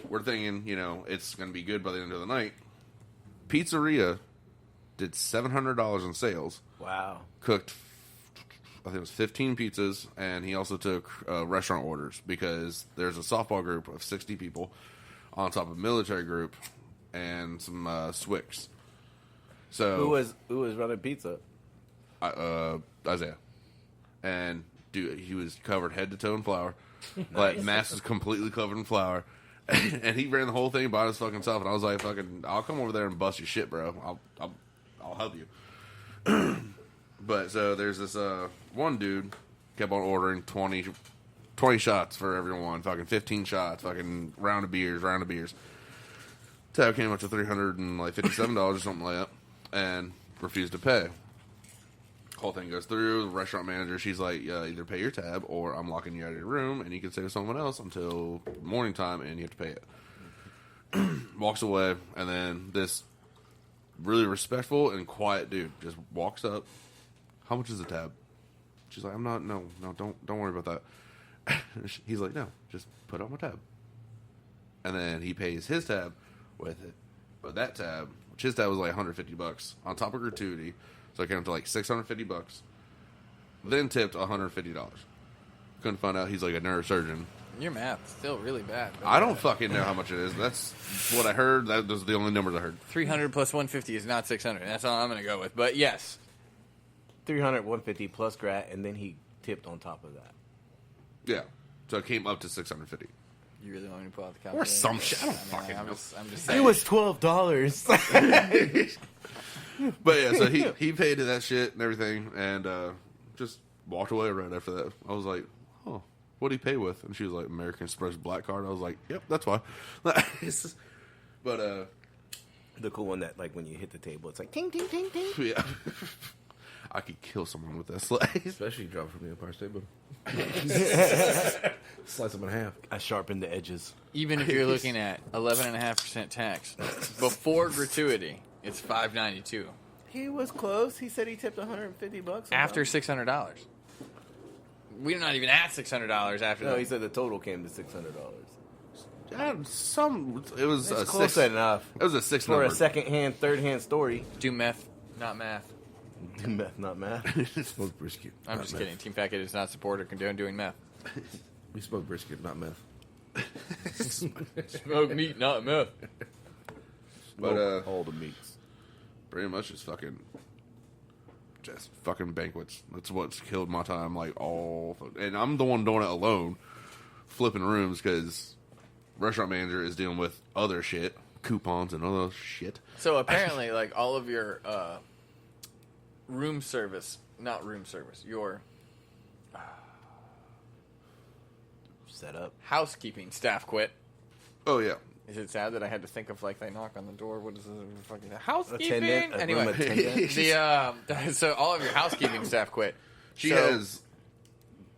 we're thinking, you know, it's going to be good by the end of the night. Pizzeria did $700 in sales, Wow. cooked, I think it was 15 pizzas, and he also took restaurant orders because there's a softball group of 60 people on top of a military group and some Swicks. So Who was running pizza? Isaiah, and dude, he was covered head to toe in flour. Like, mask was completely covered in flour, and he ran the whole thing by his fucking self. And I was like, "Fucking, I'll come over there and bust your shit, bro. I'll help you." But so there's this one dude kept on ordering 20 shots for everyone, fucking 15 shots, fucking round of beers. Tab came up to $357 or something like that, and refused to pay. Whole thing goes through. The restaurant manager, she's like, either pay your tab or I'm locking you out of your room and you can stay with someone else until morning time and you have to pay it. Walks away, and then this really respectful and quiet dude. Just walks up. How much is the tab? She's like, no, don't worry about that. He's like, no, just put on my tab. And then he pays his tab with it. But that tab, which his tab was like $150 on top of gratuity, so it came up to like $650. Then tipped $150. Couldn't find out he's like a neurosurgeon. Your math's still really bad. I don't fucking know how much it is. That's what I heard. That was the only numbers I heard. 300 plus 150 is not 600. That's all I'm going to go with. But yes. 300, 150 plus grat, and then he tipped on top of that. Yeah. So it came up to $650. You really want me to pull out the calculator? Or some shit. I don't fucking know. I'm just saying. It was $12. But yeah, so he paid that shit and everything, and just walked away right after that. I was like, oh, what'd he pay with? And she was like, American Express Black Card. I was like, yep, that's why. But the cool one that, like, when you hit the table, it's like, ting, ting, ting, ting. yeah. I could kill someone with that slice. Especially drop from the Empire State Building. Slice them in half. I sharpened the edges. Even if you're looking at 11.5% tax, before gratuity, it's $592. He was close. He said he tipped $150. After $600. We're not even at $600 after No, that. he said the total came to $600. It was It's a close six. enough. It was a six For number. a second-hand, third-hand story. Do meth, not math. Meth, not math. Smoked brisket. I'm not just meth. kidding. Team Fat Kid does not support or condone doing meth. We smoke brisket, not meth. Smoke meat, not meth. But all the meats. pretty much just fucking banquets. That's what's killed my time. Like and I'm the one doing it alone, flipping rooms because restaurant manager is dealing with other shit, coupons and other shit. So apparently, like, all of your your Set up. housekeeping staff quit. Oh yeah, Is it sad that I had to think of, like, they knock on the door? What is this fucking housekeeping? Attendant, a Anyway, room attendant. so all of your housekeeping staff quit. she So- has.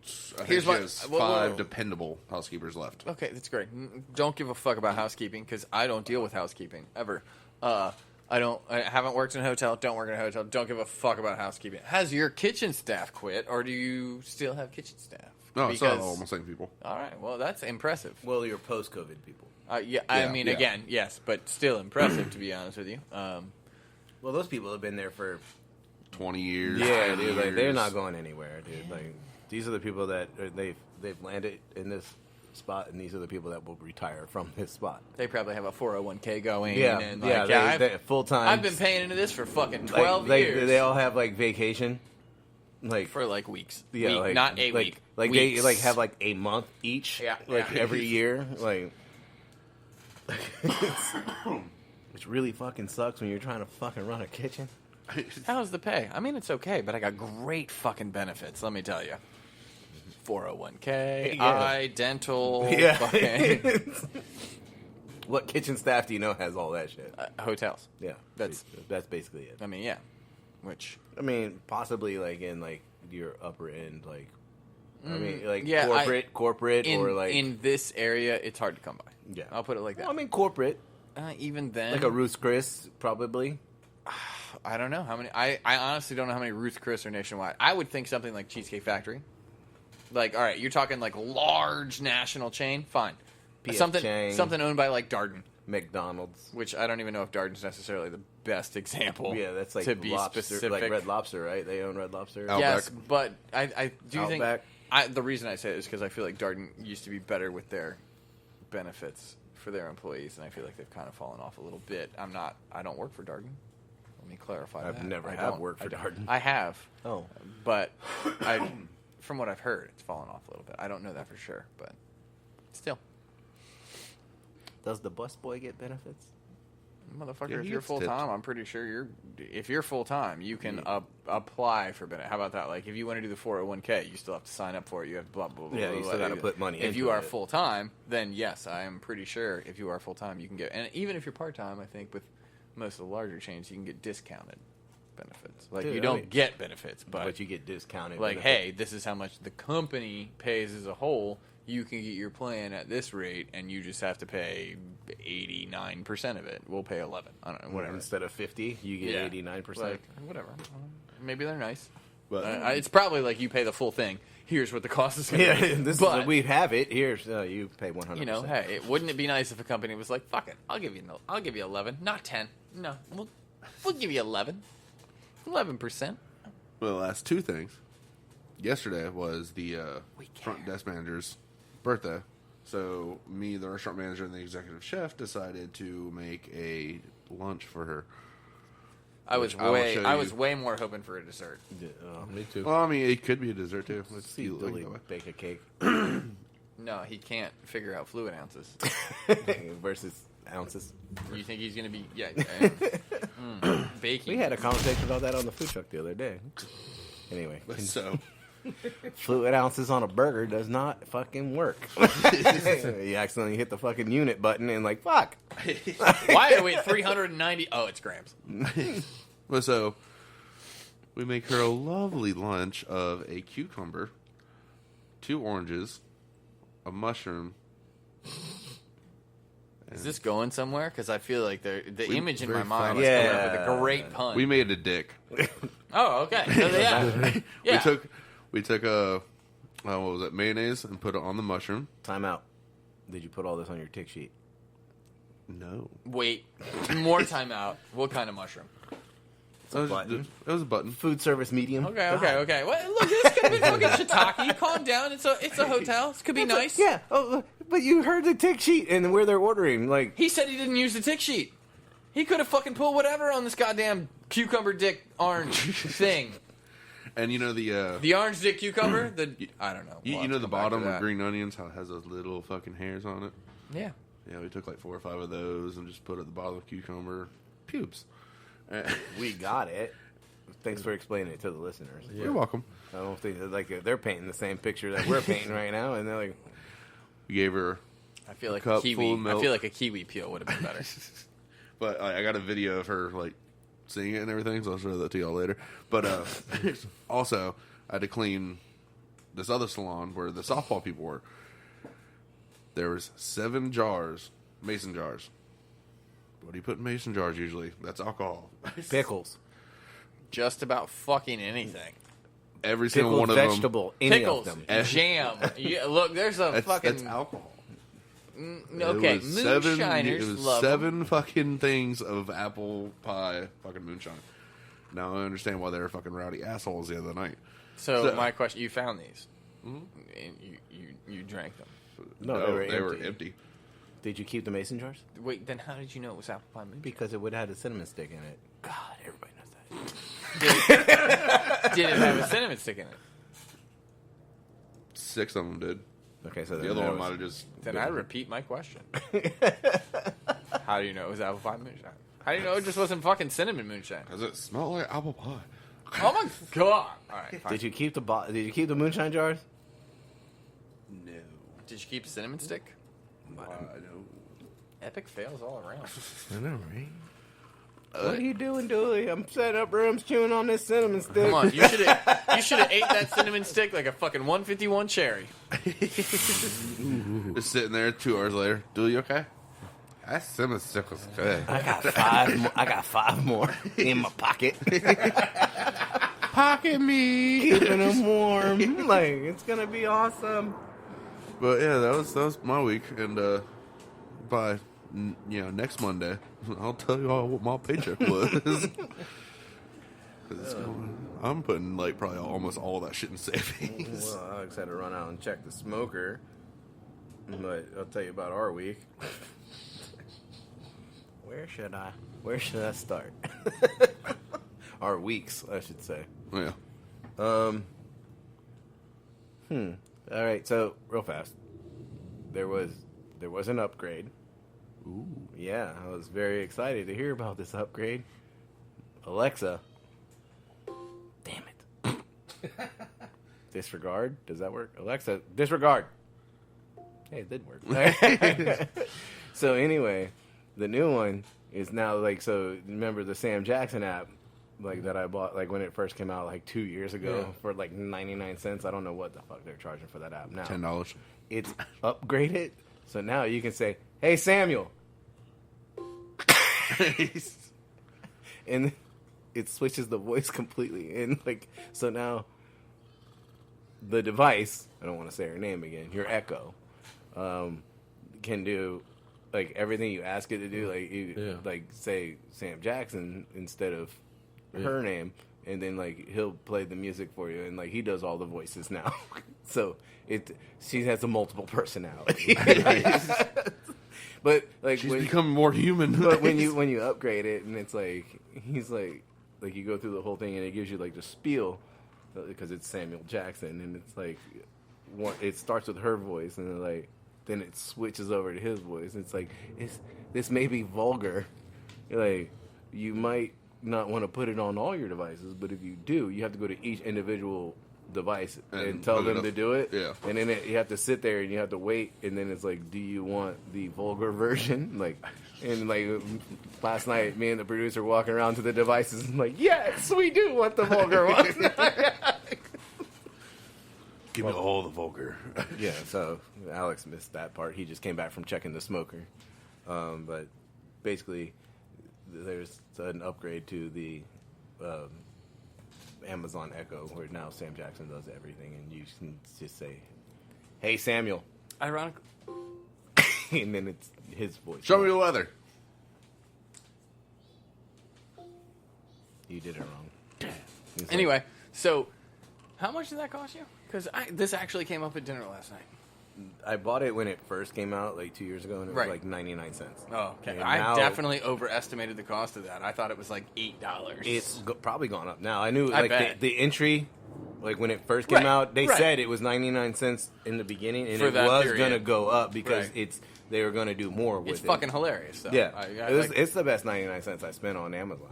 I think Here's she what- has whoa, whoa, five whoa. dependable housekeepers left. Okay, that's great. Don't give a fuck about housekeeping because I don't deal with housekeeping ever. I haven't worked in a hotel. Don't work in a hotel. Don't give a fuck about housekeeping. Has your kitchen staff quit, or do you still have kitchen staff? No, it's not all the same people. All right, well, that's impressive. Well, you're post-COVID people. Yeah, I Yeah, mean, yeah. again, yes, but still impressive to be honest with you. Well, those people have been there for 20 years. yeah, 10 dude. Like they're years. not going anywhere, dude. Like these are the people that they've landed in this spot, and these are the people that will retire from this spot. They probably have a 401k going. Yeah, and yeah. like, They full time. I've been paying into this for fucking 12 like, years. They all have like vacation, like for like weeks. yeah, Week, like, not a like, week. Like Weeks. they like have like a month each. Yeah, like yeah. every year. Like which really fucking sucks when you're trying to fucking run a kitchen. How's the pay? I mean, it's okay, but I got great fucking benefits. Let me tell you. 401k, Yeah. eye, dental, Yeah. fucking, What kitchen staff do you know has all that shit? hotels. Yeah, That's- that's basically it. I mean, yeah. Which I mean, possibly like in like your upper end, like I mean, like yeah, corporate, in or like in this area, it's hard to come by. yeah. I'll put it like that. Well, I mean, corporate, Even then, like a Ruth's Chris, probably. I don't know how many. I honestly don't know how many Ruth's Chris are nationwide. I would think something like Cheesecake Factory. Like, all right, you're talking like large national chain. Fine, P.F. something Chang. something owned by like Darden, McDonald's. which I don't even know if Darden's necessarily the best example. Yeah, that's like to be lobster, specific. like Red Lobster, right? They own Red Lobster. Outback. Yes, but I do Outback. think the reason I say it is because I feel like Darden used to be better with their benefits for their employees, and I feel like they've kind of fallen off a little bit. I don't work for Darden. Let me clarify I've that. never I have don't- worked for Darden. I have, Oh, but from what I've heard, it's fallen off a little bit. I don't know that for sure, but still, does the busboy get benefits? motherfucker, Yeah, if he you're gets full time, I'm pretty sure if you're full time, you can apply for benefit. How about that? Like, if you want to do the 401k, you still have to sign up for it. You have blah blah blah. Yeah, blah, you blah, still blah. got to put money If into you are it. full time, then yes, I am pretty sure if you are full time, you can get. And even if you're part time, I think with most of the larger chains, you can get discounted benefits. Like, Dude, you I don't mean- get benefits, but you get discounted. like, benefits. hey, this is how much the company pays as a whole. you can get your plan at this rate, and you just have to pay 89% of it. We'll pay 11. I don't know, whatever. Instead of 50, you get 89%. Like, whatever. Maybe they're nice. But It's probably like you pay the full thing. Here's what the cost is going to be. This But, is, we have it. Here's you pay 100%. you know, hey, wouldn't it be nice if a company was like, fuck it, I'll give you 11, not 10. No, we'll give you 11. 11%. Well, the last two things. Yesterday was the front desk manager's birthday. So me, the restaurant manager, and the executive chef decided to make a lunch for her. I was Which I will show you. way more hoping for a dessert. Me too. Well, I mean, it could be a dessert too. Let's See see. Dooley bake a cake No, he can't figure out fluid ounces. versus ounces. You think he's going to be baking? We had a conversation about that on the food truck the other day. Anyway, So fluid ounces on a burger does not fucking work. You accidentally hit the fucking unit button and like, fuck. Why are we at 390? Oh, it's grams. Well, so we make her a lovely lunch of a cucumber, 2 oranges, a mushroom. Is this going somewhere? Because I feel like the image in my very mind is fun. coming up with Yeah. a great pun. We made a dick. Oh, okay. So, yeah. We took a what was it, mayonnaise, and put it on the mushroom. Time out. Did you put all this on your tick sheet? No, Wait, more time out. What kind of mushroom? it was, button. it was a button. Food service medium. Okay. Well, look, this could be fucking shiitake. Calm down. It's a hotel. This could be nice. Yeah. Oh, but you heard the tick sheet and where they're ordering. Like, He said he didn't use the tick sheet. He could have fucking pulled whatever on this goddamn cucumber dick orange thing. And you know The orange dick cucumber? I don't know. We'll you have know to the come back to bottom of that. green onions, how it has those little fucking hairs on it. Yeah. Yeah, we took like 4 or 5 of those and just put at the bottom of cucumber pubes. we got it. Thanks for explaining it to the listeners. You're welcome. I don't think that, like they're painting the same picture that we're painting right now, and they're like, We gave her, I feel like Cup a kiwi. full of milk. I feel like a kiwi peel would have been better. but I got a video of her like singing it and everything, so I'll show that to y'all later. But also, I had to clean this other salon where the softball people were. There was 7 jars, mason jars. What do you put in mason jars usually? That's alcohol. pickles, Just about fucking anything. Every single pickled one of vegetable, any Pickles, of them. jam. Yeah, look, there's a them. fucking. That's alcohol. Okay, It was 7, moonshiners it was love 'em. 7 fucking things of apple pie fucking moonshine. Now I understand why they were fucking rowdy assholes the other night. So my question: you found these, and you drank them. No, they were empty. Did you keep the mason jars? Wait, then how did you know it was apple pie moonshine? Because it would have had a cinnamon stick in it. God, everybody knows that. Did it have a cinnamon stick in it? 6 of them did. Okay, so The other one might have just. Then I repeat my question. How do you know it was apple pie moonshine? How do you know it just wasn't fucking cinnamon moonshine? Does it smell like apple pie? Oh my god! All right, fine. Did you keep Did you keep the moonshine jars? No. Did you keep a cinnamon stick? I know. Epic fails all around. I know, right? What are you doing, Dooley? I'm setting up rooms, chewing on this cinnamon stick. Come on, you should have ate that cinnamon stick like a fucking 151 cherry. Just sitting there 2 hours later. Do you okay? That cinnamon stick was good. I got 5 more. I got 5 more in my pocket. Pocket me. Keeping them warm. Like, it's gonna be awesome. But yeah, that was my week, and by next Monday, I'll tell you all what my paycheck was. 'Cause I'm putting like probably almost all that shit in savings. Well, Alex had to run out and check the smoker. But I'll tell you about our week. Where should I start? Our weeks, I should say. Yeah. All right, so real fast. There was an upgrade. Ooh. Yeah, I was very excited to hear about this upgrade. Alexa. Damn it. Disregard? Does that work? Alexa, disregard. Hey, it did work. So anyway, the new one is now like, so remember the Sam Jackson app like that I bought like when it first came out like 2 years ago for like 99 cents. I don't know what the fuck they're charging for that app now. $10. It's upgraded, so now you can say, "Hey Samuel," and it switches the voice completely. And like, so now the device, I don't want to say her name again, your Echo, can do like everything you ask it to do. Like you like say Sam Jackson instead of her name, and then like he'll play the music for you, and like he does all the voices now. So she has a multiple personality. But like She's becoming more human. But when you upgrade it, and it's like he's like you go through the whole thing, and it gives you like the spiel because it's Samuel Jackson, and it's like it starts with her voice, and then it switches over to his voice. It's like this may be vulgar, like you might not want to put it on all your devices, but if you do, you have to go to each individual device and tell them to do it. Yeah. And then you have to sit there and you have to wait, and then it's like, do you want the vulgar version? Like, and like last night, me and the producer walking around to the devices and like, yes, we do want the vulgar one. Give me all the vulgar. Yeah, so Alex missed that part. He just came back from checking the smoker. But basically, there's an upgrade to the Amazon Echo where now Sam Jackson does everything, and you can just say, "Hey Samuel," Ironically. and then it's his voice. Show me the weather. You did it wrong. He's Anyway, so how much did that cost you? Because this actually came up at dinner last night. I bought it when it first came out, like 2 years ago, and it was Right. like 99 cents. Oh, okay. And I now definitely overestimated the cost of that. I thought it was like $8. It's probably gone up now. I knew I like bet. the entry, like when it first came Right, out, they right. said it was 99 cents in the beginning, and For it that was period. going to go up because Right. they were going to do more with It's it. fucking hilarious, though. Yeah, I it's the best 99 cents I spent on Amazon.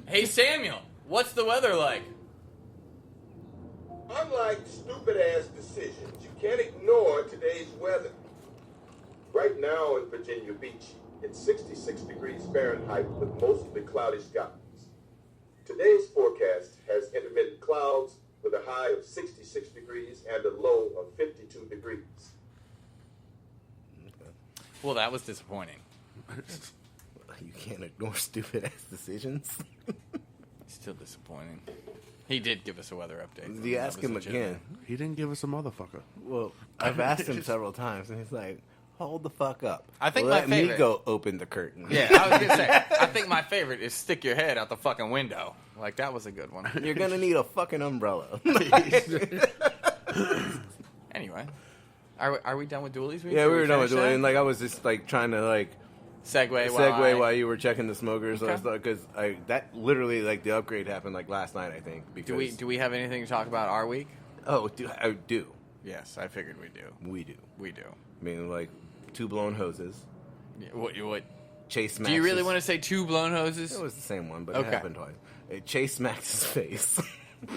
Hey, Samuel, what's the weather like? Unlike stupid-ass decisions, you can't ignore today's weather. Right now in Virginia Beach, it's 66 degrees Fahrenheit with mostly cloudy skies. Today's forecast has intermittent clouds with a high of 66 degrees and a low of 52 degrees. Well, that was disappointing. You can't ignore stupid ass decisions. Still disappointing. He did give us a weather update. You That ask was him legitimate. again. He didn't give us a motherfucker. Well, I've asked him several times, and he's like, "Hold the fuck up." I think Let my me favorite- go open the curtain. Yeah, I was gonna say. I think my favorite is stick your head out the fucking window. Like that was a good one. You're gonna need a fucking umbrella. Anyway, are we done with Dooley's week? Yeah, Should we were done with finish it, that? and like I was just like trying to like segue while you were checking the smokers Okay. and stuff, because that literally like the upgrade happened like last night, I think. Because Do we have anything to talk about our week? I do. Yes, I figured we do. We do. We do. I mean, like 2 blown hoses. Yeah, what? Chase. Do you really Max's- want to say 2 blown hoses? It was the same one, but Okay. it happened twice. It chased Max's face.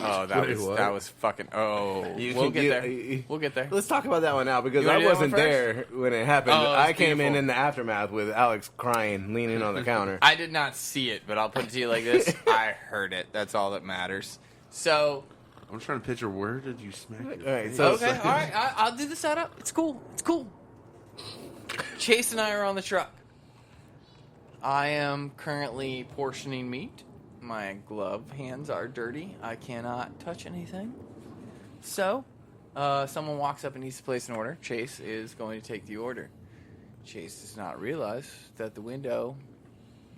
Oh, that Wait, was what? that was fucking. Oh, You we'll can get get- there. We'll get there. Let's talk about that one now, because You wanna I do that one wasn't first? there when it happened. Oh, I it's came in beautiful. the aftermath with Alex crying, leaning on the counter. I did not see it, but I'll put it to you like this: I heard it. That's all that matters. So, I'm trying to picture, where did you smack your All right, face? so- okay, all right, I'll do the setup. It's cool. It's cool. Chase and I are on the truck. I am currently portioning meat. My glove hands are dirty. I cannot touch anything. So, someone walks up and needs to place an order. Chase is going to take the order. Chase does not realize that the window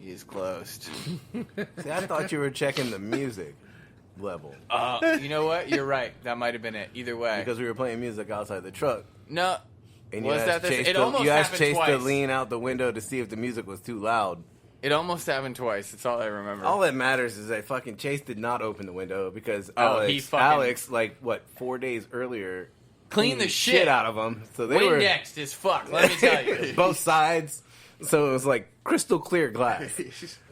is closed. See, I thought you were checking the music level, You know what? You're right. That might have been it. Either way. because we were playing music outside the truck. No. And Was that this? Chase It almost you asked happened Chase to twice. lean out the window to see if the music was too loud. It almost happened twice. That's all I remember. All that matters is that fucking Chase did not open the window, because Oh, he fucking- Alex, like, what, 4 days earlier, Clean the cleaned shit out of them. So they were Windexed as fuck, let me tell you. both sides. So it was like crystal clear glass.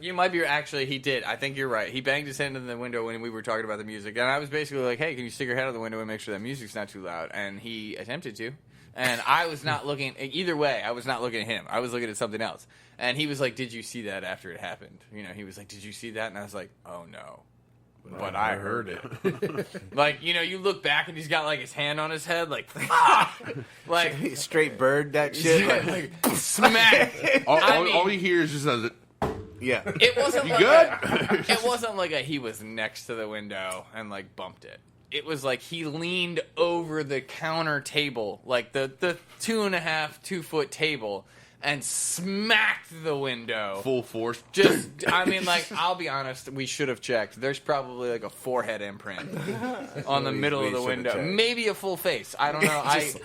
You might be actually. He did. I think you're right. He banged his head into the window when we were talking about the music, and I was basically like, "Hey, can you stick your head out the window and make sure that music's not too loud?" And he attempted to, And I was not looking, either way, I was not looking at him. I was looking at something else. And he was like, did you see that after it happened? He was like, did you see that? And I was like, oh no. But I heard it. Like, you look back and he's got like his hand on his head, like, ah! Like straight bird that shit. Like, smack. All you hear is just as it. Yeah. It wasn't You like good? it wasn't like he was next to the window and like bumped it. It was like he leaned over the counter table, like the 2.5 foot table, and smacked the window. Full force. Just, I mean, like, I'll be honest, we should have checked. There's probably like a forehead imprint on the middle of the window. checked. Maybe a full face. I don't know.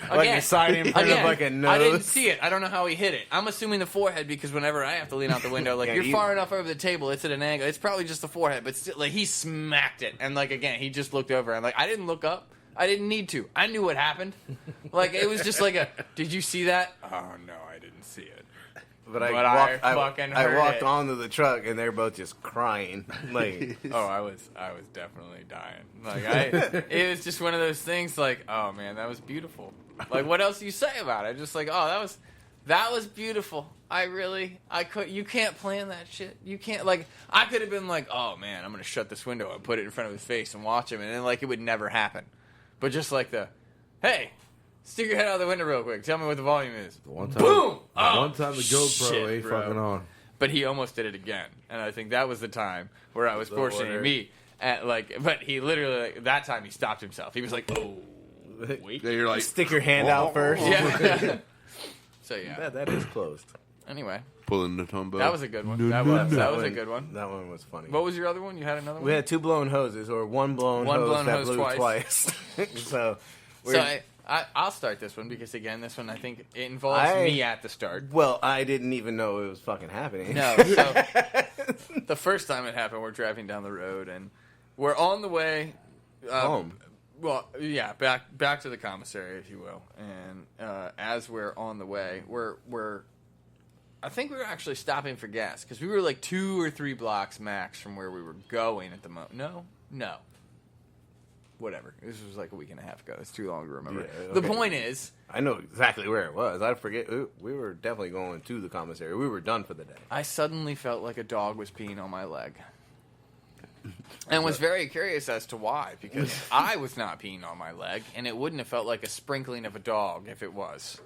Like a side imprint of like a nose. I didn't see it. I don't know how he hit it. I'm assuming the forehead because whenever I have to lean out the window, like, Yeah, you're you- far enough over the table, it's at an angle. It's probably just the forehead, but still, like, he smacked it. And, like, again, he just looked over. And, like, I didn't look up. I didn't need to. I knew what happened. Like, it was just like did you see that? Oh, no, I didn't see it. But I walked heard it. onto the truck and they're both just crying. Like, Oh, I was definitely dying. Like it was just one of those things. Like, oh man, that was beautiful. Like, what else do you say about it? Just like, oh, that was beautiful. You can't plan that shit. You can't, like, I could have been like, oh man, I'm gonna shut this window and put it in front of his face and watch him, and then like it would never happen. But just like hey, stick your head out the window real quick. Tell me what the volume is. One time, Boom! Oh, one time the GoPro shit, ain't bro. fucking on. But he almost did it again, and I think that was the time where I was fortunate to word. meet. But he literally, like, that time he stopped himself. He was like, "Oh, wait." Yeah, you're like, stick your hand out first. Yeah. So yeah. That is closed. Anyway, pulling the tumbo. that was a good one. That was a good one. That one was funny. What was your other one? You had another one. We had 2 blown hoses, or one blown hose that blew twice. So I'll start this one because again, this one I think it involves me at the start. Well, I didn't even know it was fucking happening. No, so the first time it happened, we're driving down the road and we're on the way Home. Well, yeah, back to the commissary, if you will. And as we're on the way, I think we were actually stopping for gas because we were like 2 or 3 blocks max from where we were going at the moment. No. Whatever. This was like a week and a half ago. It's too long to remember. Yeah, The okay. point is, I know exactly where it was. I forget. We were definitely going to the commissary. We were done for the day. I suddenly felt like a dog was peeing on my leg. And was very curious as to why, because I was not peeing on my leg, and it wouldn't have felt like a sprinkling of a dog if it was.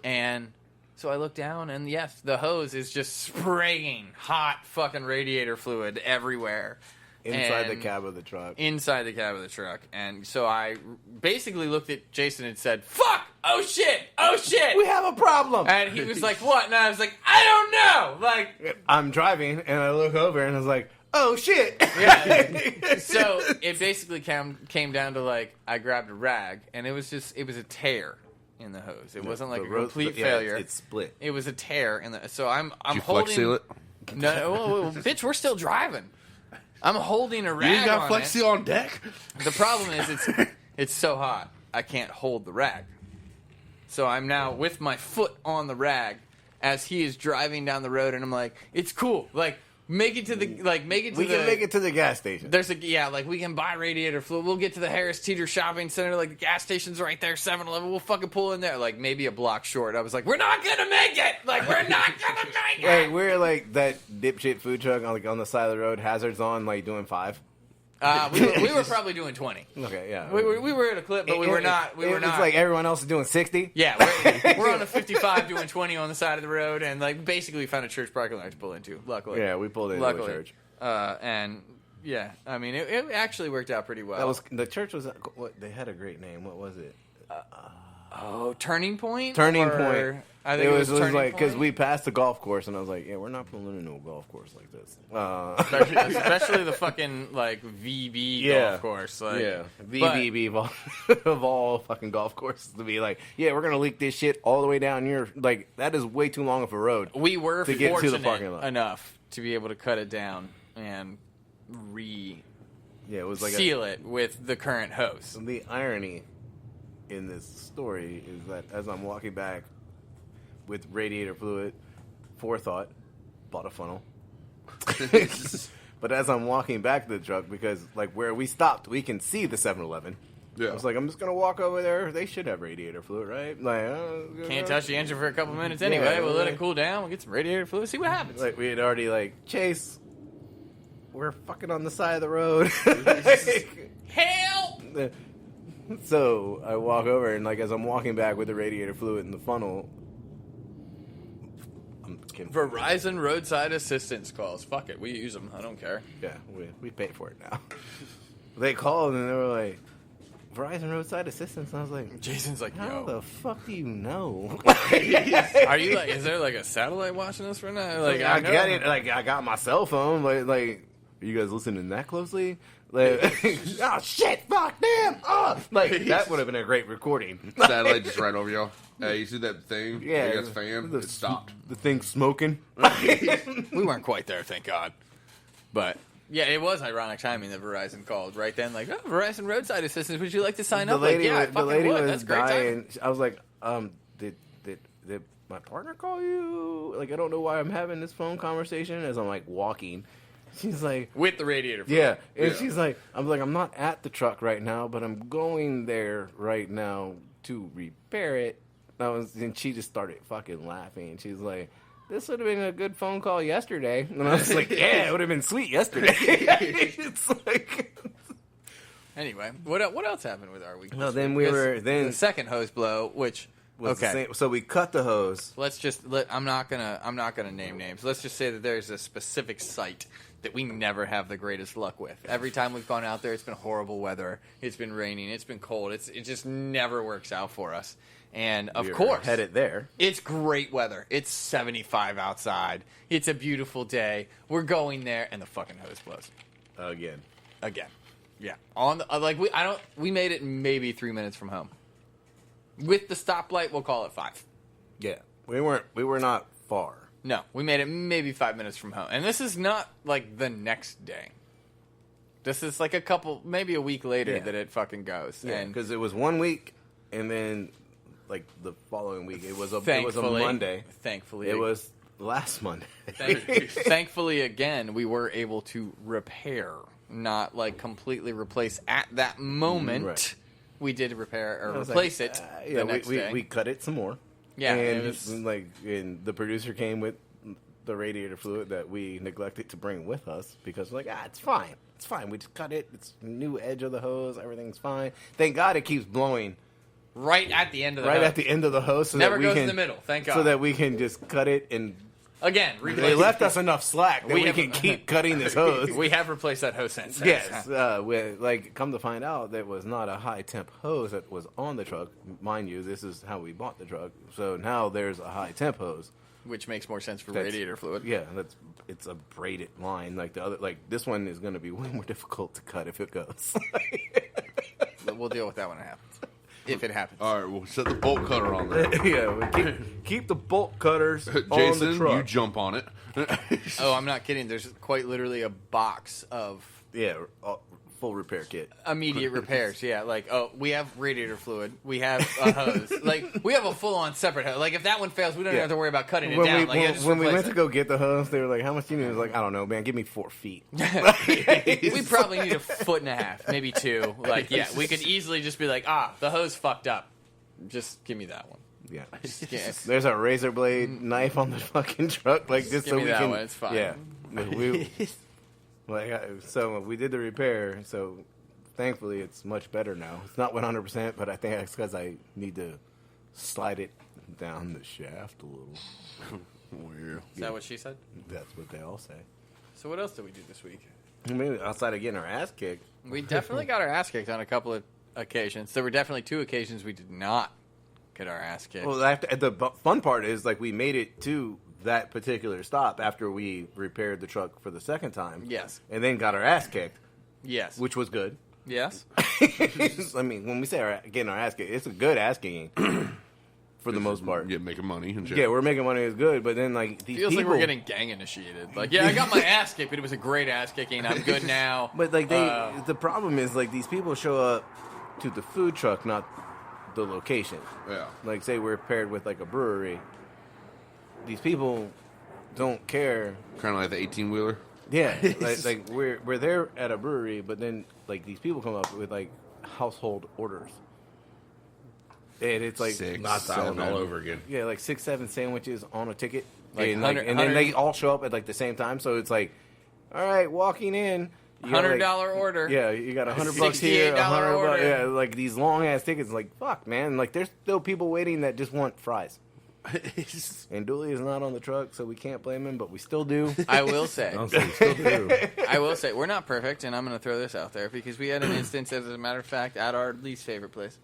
And so I looked down, and yes, the hose is just spraying hot fucking radiator fluid everywhere. Inside the And cab of the truck. inside the cab of the truck. And so I basically looked at Jason and said, "Fuck! Oh shit! Oh shit!" We have a problem. And he was like, "What?" And I was like, "I don't know!" Like, I'm driving, and I look over, and I was like, oh, shit. yeah. So it basically came down to, like, I grabbed a rag, and it was a tear in the hose. It wasn't like a complete failure. It's split. It was a tear in the. So I'm Did you holding. Flex Seal it? No, well, bitch, we're still driving. I'm holding a You rag ain't got on Flex it. Seal on deck? The problem is it's so hot I can't hold the rag. So I'm now with my foot on the rag as he is driving down the road, and I'm like, it's cool. Like, make it to the. We can make it to the gas station. Like, we can buy radiator fluid. We'll get to the Harris Teeter Shopping Center. Like, the gas station's right there, 7-Eleven. We'll fucking pull in there. Like, maybe a block short. I was like, we're not gonna make it! Like, we're not gonna make it! Hey, we're like that dipshit food truck on the side of the road, hazards on, like doing 5. We were probably doing 20. Okay, yeah. We were at a clip, but we were not. We were not. It's like everyone else is doing 60. Yeah, we're on a 55 doing 20 on the side of the road, and like basically we found a church parking lot to pull into. Luckily, Yeah, we pulled into a church. And yeah, I mean it actually worked out pretty well. That was the church was what they had a great name. What was it? Turning Point. Turning Or- Point. I think it was Turning like because Point. we passed the golf course and I was like, yeah, we're not pulling into a golf course like this. especially the fucking like VB Yeah. golf course. Like, Yeah, VBB of all fucking golf courses to be like, yeah, we're gonna leak this shit all the way down here. Like that is way too long of a road. We were To get to the fortunate parking lot. enough to be able to cut it down and Yeah, it was like seal it with the current hose. the irony in this story is that as I'm walking back with radiator fluid, forethought, bought a funnel. But as I'm walking back to the truck, because like where we stopped, we can see the 7-Eleven. Yeah. I was like, I'm just gonna walk over there. They should have radiator fluid, right? Like, Can't touch the engine for a couple minutes anyway. We'll let it cool down. We'll get some radiator fluid. See what happens. Like we had already Chase. We're fucking on the side of the road. Help! So I walk over and as I'm walking back with the radiator fluid in the funnel, I'm kidding. Verizon roadside assistance calls. Fuck it, we use them. I don't care. Yeah, we pay for it now. They called and they were like, Verizon roadside assistance, and I was like, Jason's like, how yo. the fuck do you know? Are you is there a satellite watching us right now? I get it. I got my cell phone. Are you guys listening that closely? Oh shit! Fuck! Damn! Oh! That would have been a great recording. Satellite just right over y'all. Hey, you see that thing? Yeah, That's fan. It stopped. The thing smoking. We weren't quite there, thank God. But yeah, it was ironic timing that Verizon called right then. Verizon roadside assistance. Would you like to sign up? The lady would. was That's great dying. timing. I was like, did my partner call you? I don't know why I'm having this phone conversation as I'm walking. She's like, with the radiator fluid. yeah, and Yeah. she's like, I'm not at the truck right now, but I'm going there right now to repair it. And she just started fucking laughing. She's like, this would have been a good phone call yesterday. And I was like, yeah, it would have been sweet yesterday. It's Anyway, what else happened with our week? No, this then week? we were the second hose blow, which was the same. So we cut the hose. Let's just I'm not gonna name names. Let's just say that there's a specific site that we never have the greatest luck with. Every time we've gone out there, it's been horrible weather. It's been raining. It's been cold. It just never works out for us. And of course, headed there. It's great weather. It's 75 outside. It's a beautiful day. We're going there, and the fucking hose blows Again. Yeah. On the, we made it maybe 3 minutes from home. With the stoplight, we'll call it 5. Yeah. We were not far. No, we made it maybe 5 minutes from home. And this is not the next day. This is maybe a week later that it fucking goes. Yeah, because it was 1 week, and then the following week it was a Monday. Thankfully, it was last Monday. Thankfully, again, we were able to repair, not completely replace at that moment. Right. We did repair or replace it the next day. We cut it some more. Yeah, and it was and the producer came with the radiator fluid that we neglected to bring with us because it's fine. It's fine. We just cut it. It's new edge of the hose. Everything's fine. Thank God it keeps blowing right at the end of the hose. Right at the end of the hose. So Never that goes in the middle. Thank God. So that we can just cut it and. Again, they left us enough slack that we can keep cutting this hose. We have replaced that hose since. Yes. Come to find out, that was not a high temp hose that was on the truck. Mind you, this is how we bought the truck. So now there's a high temp hose, which makes more sense for radiator fluid. Yeah, it's a braided line. The other, this one is going to be way more difficult to cut if it goes. We'll deal with that when it happens. If it happens. All right, we'll set the bolt cutter on there. Yeah, keep the bolt cutters Jason, on the truck. you jump on it. Oh, I'm not kidding. There's quite literally a box of full repair kit. Immediate repairs. Yeah, we have radiator fluid. We have a hose. We have a full-on separate hose. If that one fails, we don't have to worry about cutting it down. When we went to go get the hose, they were like, "How much do you need?" I was like, "I don't know, man. Give me 4 feet." We probably need 1.5 feet, maybe 2. We could easily just be the hose fucked up. Just give me that one. Yeah. There's a razor blade knife on the fucking truck, just give so me we that can. one. It's fine. Yeah. So we did the repair. So thankfully, it's much better now. It's not 100%, but I think it's because I need to slide it down the shaft a little. Weird. Is that what she said? That's what they all say. So what else did we do this week? Maybe outside of getting our ass kicked. We definitely got our ass kicked on a couple of occasions. There were definitely 2 occasions we did not get our ass kicked. Well, the fun part is we made it to that particular stop after we repaired the truck for the second time. Yes. And then got our ass kicked. Yes. Which was good. Yes. I mean, when we say getting our ass kicked, it's a good ass kicking for the most part. Yeah, making money and shit. Yeah, we're making money is good, but then these feels people, like we're getting gang initiated. I got my ass kicked, but it was a great ass kicking. I'm good now. But the problem is these people show up to the food truck, not the location. Yeah. Say we're paired with a brewery. These people don't care. Kind of like the 18-wheeler. Yeah, we're there at a brewery, but then these people come up with household orders. And it's like Six, Not that one seven. all over again. yeah, like 6-7 sandwiches on a ticket, Like and, 100 and then they all show up at like the same time. So it's like, all right, walking in, you got, $100 like, order. Yeah, you got $100 here, $68 $100. order. Yeah, like these long ass tickets. Like fuck, man. Like there's still people waiting that just want fries. And Dooley is not on the truck, so we can't blame him, but we still do. I will say, Honestly, still do. I will say, we're not perfect, and I'm going to throw this out there because we had an instance, as a matter of fact, at our least favorite place.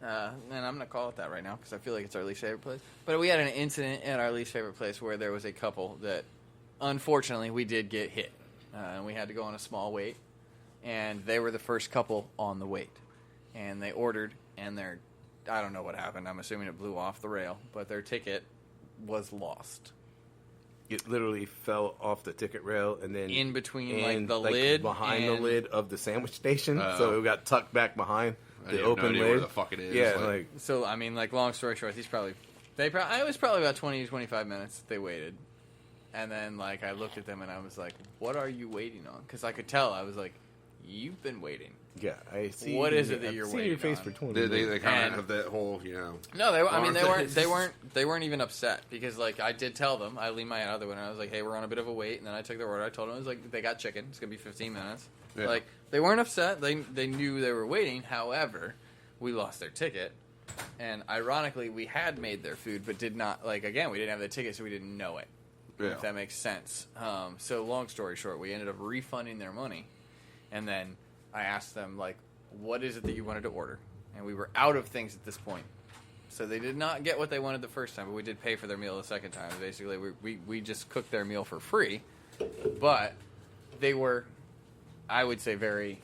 And I'm going to call it that right now because I feel like it's our least favorite place. But we had an incident at our least favorite place where there was a couple that, unfortunately, we did get hit. And we had to go on a small wait. And they were the first couple on the wait. And they ordered, and I don't know what happened. I'm assuming it blew off the rail. But their ticket was lost. It literally fell off the ticket rail and then In between, and, the lid behind and- the lid of the sandwich station, so it got tucked back behind I the have no open idea lid. where the fuck it is. Yeah, like So, I mean, like, long story short, it was probably about 20 to 25 minutes they waited. And then, like, I looked at them and I was like, what are you waiting on? Because I could tell. I was like, you've been waiting. yeah, I see. What is it that I've you're seen waiting your face on? for 20 they minutes. kind And- of have that whole, you know. No, they Arms. weren't even upset because, like, I did tell them. I leaned my head out the window. I was like, hey, we're on a bit of a wait. And then I took their order. I told them, I was like, they got chicken. It's going to be 15 minutes. Yeah. Like, they weren't upset. They knew they were waiting. However, we lost their ticket. And ironically, we had made their food, but did not, like, again, we didn't have the ticket, so we didn't know it. Yeah. If that makes sense. So long story short, we ended up refunding their money. And then I asked them, like, what is it that you wanted to order? And we were out of things at this point. So they did not get what they wanted the first time, but we did pay for their meal the second time. Basically, we just cooked their meal for free. But they were, I would say, very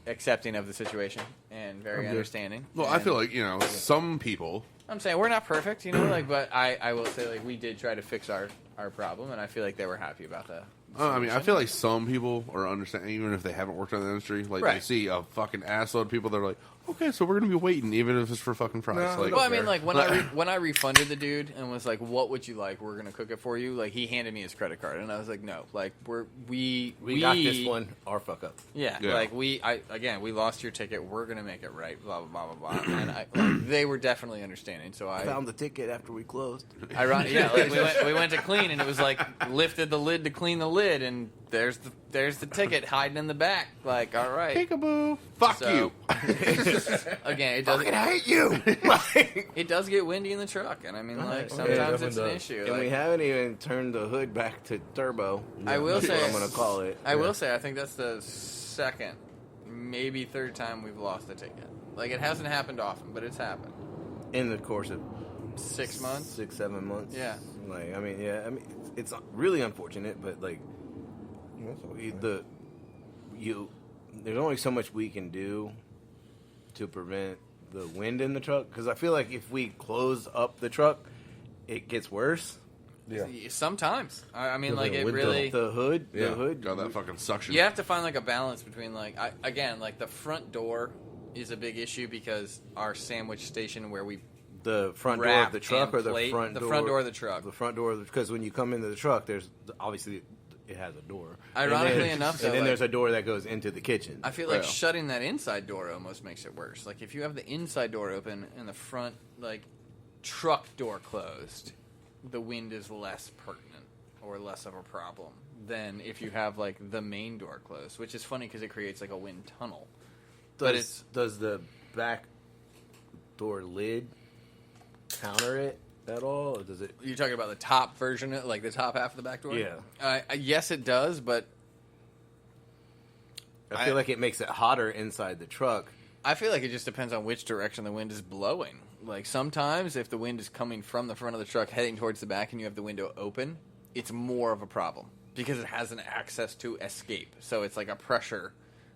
accepting of the situation and very understanding. Well, I And feel like, you know, some people. I'm saying we're not perfect, you know, like, but I will say, like, we did try to fix our problem, and I feel like they were happy about that. I mean, I feel like some people are understanding, even if they haven't worked in the industry. Like, they Right. see a fucking assload of people, they're like, okay, so we're going to be waiting, even if it's for fucking fries. No, like, Well, I mean, fair. like when I refunded the dude and was like, "What would you like? We're gonna cook it for you." Like he handed me his credit card, and I was like, "No, like we got this one. Our fuck up. Yeah, Yeah. like we lost your ticket. We're gonna make it right. Blah blah blah blah blah." And they were definitely understanding. So I Found the ticket after we closed. yeah, like we went to clean, and it was like lifted the lid to clean the lid, and there's the ticket hiding in the back. Like, all right, peekaboo. Fuck So- you. again, it does Fucking hate you. Like, it does get windy in the truck, and I mean, like Yeah, sometimes it it's an definitely issue. and Like, we haven't even turned the hood back to turbo. I will That's what say- I'm gonna call it. I will say, I think that's the second, maybe third time we've lost a ticket. Like, it hasn't happened often, but it's happened. In the course of 6 months? 6-7 months. Yeah. Like, I mean, yeah. I mean, it's really unfortunate, but like, there's only so much we can do to prevent the wind in the truck. Because I feel like if we close up the truck, it gets worse. Yeah. Sometimes. I mean, Yeah, like, the it window. really... The hood, Yeah. the hood. Got that fucking suction. You have to find, like, a balance between, like... again, like, the front door is a big issue because our sandwich station where we... The front door of Wrap the truck and or the plate- front the door? front door of the truck. The front door, because when you come into the truck, there's obviously it has a door. Ironically And then- enough, though, and then like- there's a door that goes into the kitchen. I feel like Yeah. shutting that inside door almost makes it worse. Like, if you have the inside door open and the front, like, truck door closed, the wind is less pertinent or less of a problem than if you have, like, the main door closed, which is funny because it creates, like, a wind tunnel. But Does the back door lid counter it at all, or does it? You're talking about the top version, like the top half of the back door? Yeah. Yes, it does, but I feel like it makes it hotter inside the truck. I feel like it just depends on which direction the wind is blowing. Like, sometimes if the wind is coming from the front of the truck heading towards the back and you have the window open, it's more of a problem because it has an access to escape. So it's like a pressure,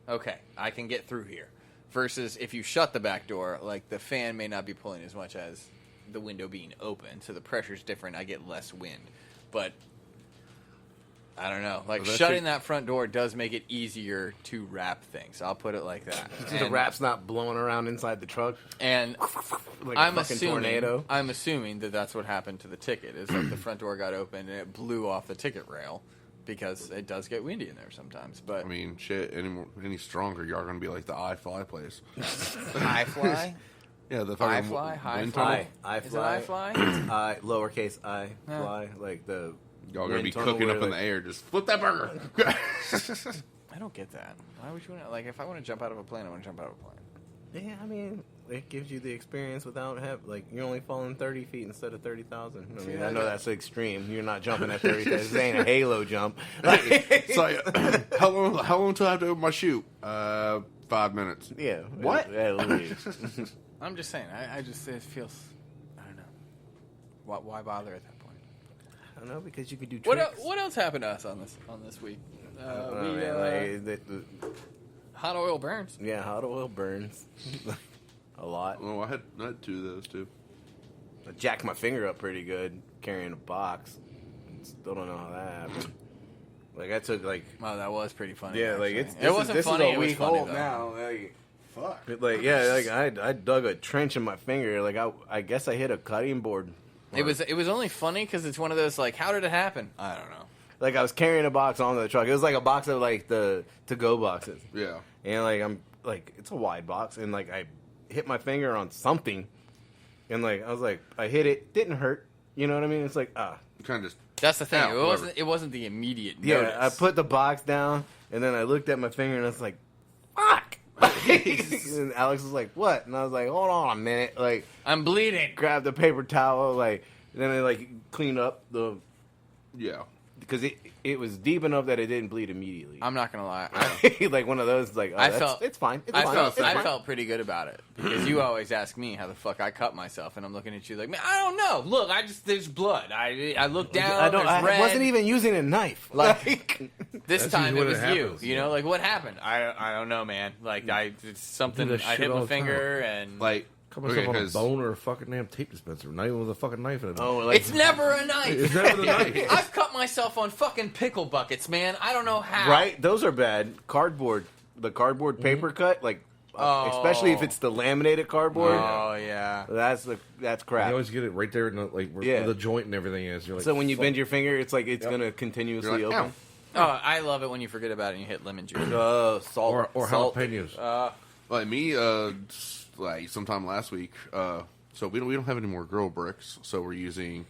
okay, I can get through here. Versus if you shut the back door, like, the fan may not be pulling as much as the window being open. So the pressure's different. I get less wind. But I don't know. Like, Well, that's shutting your- that front door does make it easier to wrap things. I'll put it like that. The And- wrap's not blowing around inside the truck and like I'm a fucking assuming, tornado. I'm assuming that that's what happened to the ticket. Is like the front door got open and it blew off the ticket rail. because it does get windy in there sometimes. But I mean, shit. Any stronger, you are going to be like the iFly place. high fly, Yeah, the fucking high wind fly. tunnel. Is it I fly? I lowercase I Yeah. fly like the. Y'all gonna wind be tunnel cooking where, up in like- the air. Just flip that burger. I don't get that. Why would you want to? Like, if I want to jump out of a plane, I want to jump out of a plane. Yeah, I mean, it gives you the experience without you're only falling 30 feet instead of 30,000. I mean, I know that's extreme. You're not jumping at 30. This ain't a Halo jump. It's like, how long till I have to open my chute? 5 minutes. Yeah. What? At least. I'm just saying. I just it feels. I don't know. Why bother at that point? I don't know, because you could do tricks. What else happened to us on this week? Hot oil burns. Yeah, hot oil burns. A lot. Oh, I had 2 of those too. I jacked my finger up pretty good carrying a box. Still don't know how that happened. Like, I took, like... Wow, that was pretty funny. Yeah, like, actually. It wasn't funny. This is a it was week funny, old though. now. Like, Fuck. like, yeah, like, I dug a trench in my finger. Like, I guess I hit a cutting board. It was only funny because it's one of those, like, how did it happen? I don't know. Like, I was carrying a box onto the truck. It was like a box of, like, the to-go boxes. Yeah. And, like, I'm, like, it's a wide box. And, like, I hit my finger on something. And, like, I was like, I hit it. Didn't hurt. You know what I mean? It's like, Kind of just. That's the thing. Ow, It wasn't the immediate Yeah, notice. I put the box down. And then I looked at my finger and I was like, fuck. And Alex was like, what? And I was like, hold on a minute. Like, I'm bleeding. grabbed the paper towel. Like, then I, like, cleaned up the... Yeah. Because it was deep enough that it didn't bleed immediately. I'm not gonna lie. Like one of those, like, oh, it's fine. It's fine. It's I fine. felt pretty good about it because you always ask me how the fuck I cut myself, and I'm looking at you like, man, I don't know. Look, there's blood. I looked down. I red. wasn't even using a knife. Like, this That's time it usually was what you. happens, You know, like what happened? I don't know, man. Like it's something. Do that I shit hit all my the time. finger and Like, Cut myself on a 'cause- bone or a fucking damn tape dispenser. Not even with a fucking knife in it. Oh, like, it's never a knife. It's never the knife. I've cut myself on fucking pickle buckets, man. I don't know how. right? Those are bad. Cardboard, the cardboard paper cut, like, especially if it's the laminated cardboard. Oh yeah. That's crap. You always get it right there, in the, like where Yeah. the joint and everything is. You're like, So when you fuck. bend your finger, it's like it's gonna continuously You're like, open. Oh, I love it when you forget about it and you hit lemon juice. Salt or salt. jalapenos. Like me, like sometime last week. So we don't have any more grill bricks. So we're using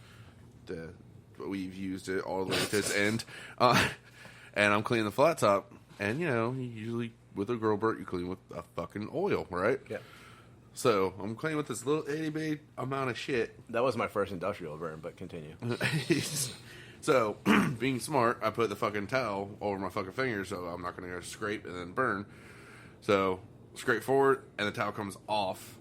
we've used it all the way to its end. And I'm cleaning the flat top. And you know, usually with a grill brick, you clean with a fucking oil, right? Yeah, So I'm cleaning with this little itty bitty amount of shit. that was my first industrial burn. But continue. So, being smart, I put the fucking towel over my fucking fingers, so I'm not going to go scrape and then burn. So, scrape forward, and the towel comes off,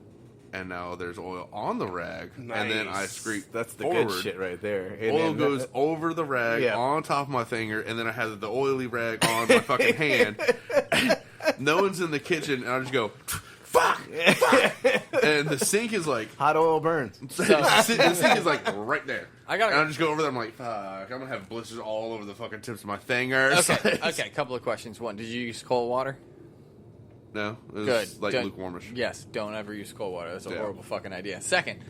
and now there's oil on the rag, and then I scrape That's the forward. good shit right there. And Oil then- goes over the rag, Yeah. on top of my finger, and then I have the oily rag on my fucking hand. No one's in the kitchen, and I just go, fuck! And the sink is like, Hot oil burns. the sink is like right there. I gotta- and I just go over there. I'm like, fuck! I'm gonna have blisters all over the fucking tips of my fingers. Okay. Couple of questions. One, did you use cold water? No, it was Good. like Don't- lukewarmish. Yes. Don't ever use cold water. That's a Yeah. horrible fucking idea. Second,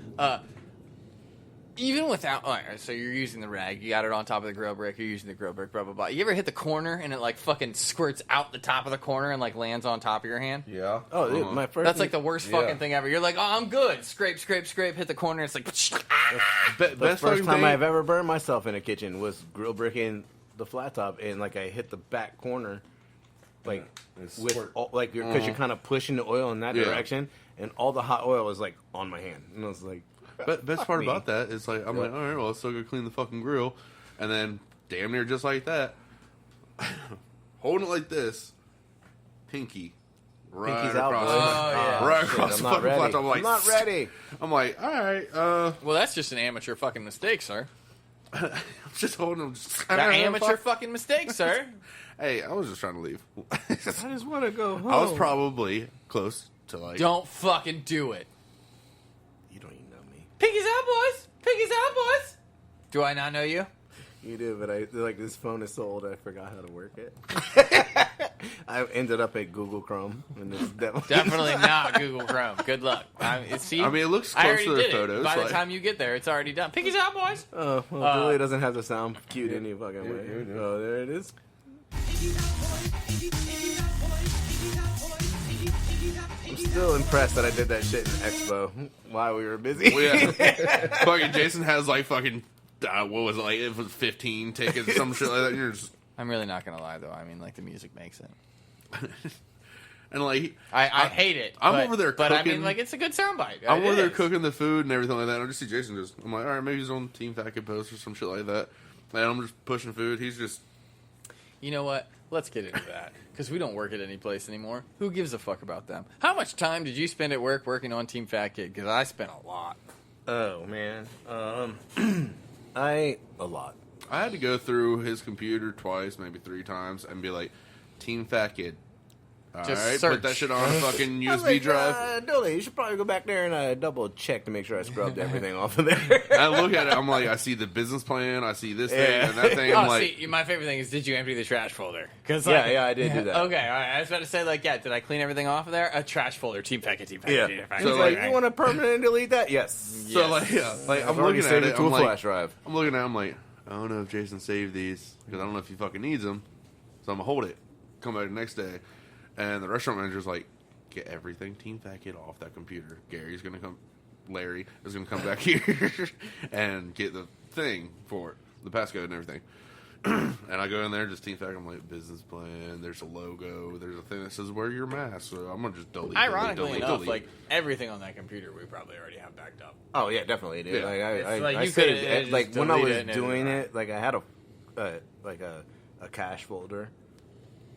even without, all right, so you're using the rag, you got it on top of the grill brick, you're using the grill brick, blah blah blah. You ever hit the corner and it like fucking squirts out the top of the corner and like lands on top of your hand? Yeah. Oh, dude, my first. That's like the worst Yeah. fucking thing ever. You're like, oh, I'm good. Scrape, scrape, scrape. Hit the corner. It's like, The Best first fucking time thing- I've ever burned myself in a kitchen was grill bricking the flat top, and like I hit the back corner, like It's with squirt. all, like because you're kind of pushing the oil in that Yeah. direction, and all the hot oil was like on my hand, and I was like, But best part me. about that is like I'm Yeah. like, all right, well, let's still go clean the fucking grill, and then damn near just like that, holding it like this, pinky. Right Pinky's out, across, boys. yeah. right shit, across I'm the not fucking ready. flat top. I'm not ready. I'm like, all right, well, that's just an amateur fucking mistake, sir. I'm just holding them. Just, An amateur fucking mistake, sir. Hey, I was just trying to leave. I just want to go home. I was probably close to like. Don't fucking do it. You don't even know me. Piggy's out, boys. Piggy's out, boys. Do I not know you? You do, but I like this phone is so old I forgot how to work it. I ended up at Google Chrome. And Definitely not Google Chrome. Good luck. See, I mean, it looks I close already to their did photos. it. By the like- time you get there, it's already done. Pickies out, boys. Oh, well, Dooley doesn't have the sound cued any fucking way. Oh, there it is. I'm still impressed that I did that shit in Expo while we were busy. Well, yeah. Fucking Jason has like fucking what was it, like it was 15 tickets or some shit like that. And you're just I'm really not gonna lie though. I mean, like the music makes it. and like I hate it. I'm but, over there but I mean, cooking. like it's a good soundbite. I'm It over there is. cooking the food and everything like that. And I just see Jason just. I'm like, all right, maybe he's on Team Fat Kid Post or some shit like that. And I'm just pushing food. He's just. You know what? Let's get into that because we don't work at any place anymore. Who gives a fuck about them? How much time did you spend at work working on Team Fat Kid? Because I spent a lot. Oh, man. A lot. I had to go through his computer twice, maybe 3 times, and be like, Team Fat Kid. All Just right, search. put that shit on a fucking I was USB like, drive. Dooley, you should probably go back there and double check to make sure I scrubbed everything off of there. I look at it, I'm like, I see the business plan, I see this thing Yeah. and that thing. I'm like, see, my favorite thing is, did you empty the trash folder? Cause, Yeah, I did do that. Okay, all right. I was about to say, like, yeah, did I clean everything off of there? A trash folder, Team Fat Kid, Team Fat Kid, Yeah. Team Fat Kid. So, So, like, like- you want to permanently delete that? Yes. so like, yeah, like I'm I've already looking at saved it, it to I'm a like, flash drive. I'm looking at it, I'm like, I don't know if Jason saved these, because I don't know if he fucking needs them. So I'm gonna hold it, come back the next day, and the restaurant manager's like, get everything Team Fat Kid off that computer. Gary's gonna come, Larry is gonna come back here and get the thing for it, the passcode and everything. And I go in there, just Team Fat Kid, I'm like, business plan, there's a logo, there's a thing that says wear your mask, so I'm gonna just delete. Ironically enough, delete. like, everything on that computer we probably already have backed up. Oh, yeah, definitely, dude. Yeah. Like, It's like I you saved could've it. just Like, when I deleted was it and doing everything. it, like, I had a cache folder,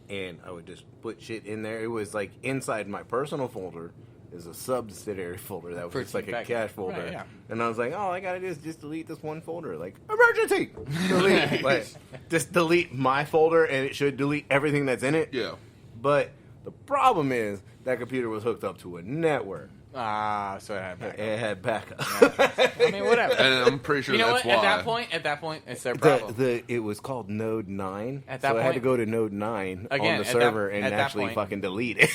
and I would just put shit in there. It was, like, inside my personal folder is a subsidiary folder that was For just like Team a Fat Kid. cache folder. Right, yeah. And I was like, all I gotta do is just delete this one folder. Like, emergency! Delete. Like, just delete my folder, and it should delete everything that's in it. Yeah. But the problem is that computer was hooked up to a network. So it had backup. It had backup. I mean, whatever. And I'm pretty sure You know that's what? why. At that point, it's their problem. It was called Node 9. At that so I had to point- go to Node 9 Again, on the at that- server and at that actually point- fucking delete it.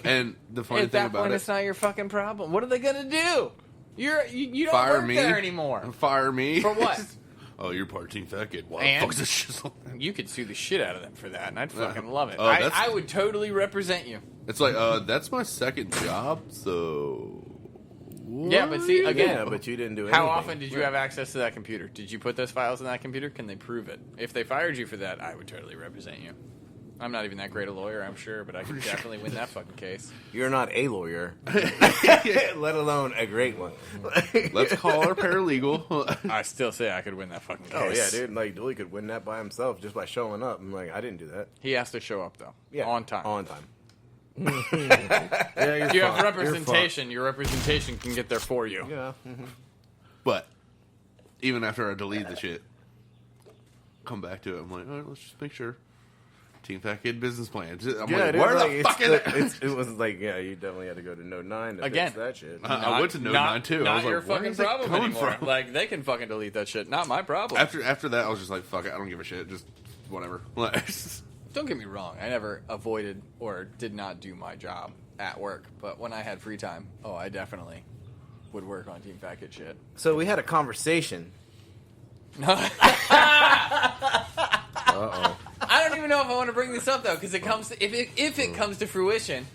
And the funny At thing that about point, it, it's not your fucking problem. What are they gonna do? You don't fire work me there anymore. Fire me For what? Oh, you're part of Team Fat Kid. Why And- the fuck is this shit so? You could sue the shit out of them for that, and I'd Yeah. fucking love it. Oh, that's- I would totally represent you. It's like, that's my second job, so. Yeah, but see, again, yeah, but you didn't do anything. how often did you have access to that computer? Did you put those files in that computer? Can they prove it? If they fired you for that, I would totally represent you. I'm not even that great a lawyer, I'm sure, but I could definitely win that fucking case. You're not a lawyer, let alone a great one. Let's call our paralegal. I still say I could win that fucking case. Oh, yeah, dude. Like, Dooley could win that by himself just by showing up. I'm like, I didn't do that. He has to show up, though. Yeah. On time. On time. If you have representation, your representation can get there for you. Yeah. But even after I delete the shit, come back to it. I'm like, all right, let's just make sure. Team Fat Kid business plan. I'm Yeah, like, dude, where like, the fuck is it? it was like, yeah, you definitely had to go to Node 9 to Again. fix that shit. I went to Node 9 too. I Not was like, your where fucking is that problem coming anymore. from? Like, they can fucking delete that shit. Not my problem. After that, I was just like, fuck it. I don't give a shit. Just whatever. Like, Don't get me wrong. I never avoided or did not do my job at work. But when I had free time, I definitely would work on Team Fat Kid shit. So we had a conversation. I don't even know if I want to bring this up though, because it comes if it comes to fruition,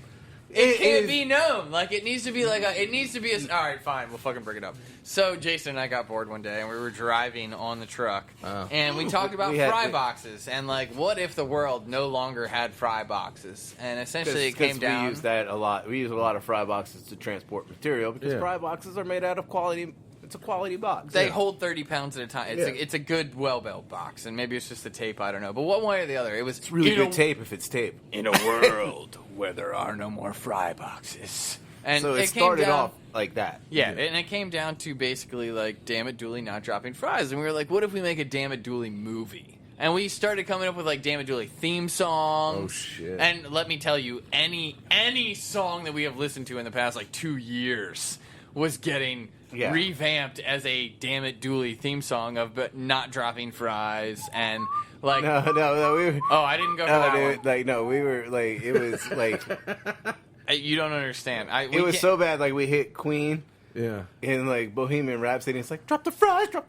it can't be known. Like it needs to be like it needs to be. All right, fine, we'll fucking bring it up. So Jason and I got bored one day, and we were driving on the truck, and we talked about fry boxes, and like, what if the world no longer had fry boxes? And essentially, it came down. We use that a lot. We use a lot of fry boxes to transport material because fry boxes are made out of quality. It's a quality box. They hold 30 pounds at a time. It's a good, well-built box, and maybe it's just the tape. I don't know, but one way or the other, it's really good tape if it's tape. In a world where there are no more fry boxes, and So it came started down, off like that. Yeah, and it came down to basically like Dammit Dooley not dropping fries, and we were like, what if we make a Dammit Dooley movie? And we started coming up with like Dammit Dooley theme songs. Oh shit! And let me tell you, any song that we have listened to in the past like 2 years was getting revamped as a Dammit Dooley theme song of but not dropping fries and like No, we were. oh I didn't go for that Dude, one. like no, we were like it was like You don't understand. it was so bad. Like we hit Queen. Yeah. In like Bohemian Rhapsody, it's like drop the fries. Oh,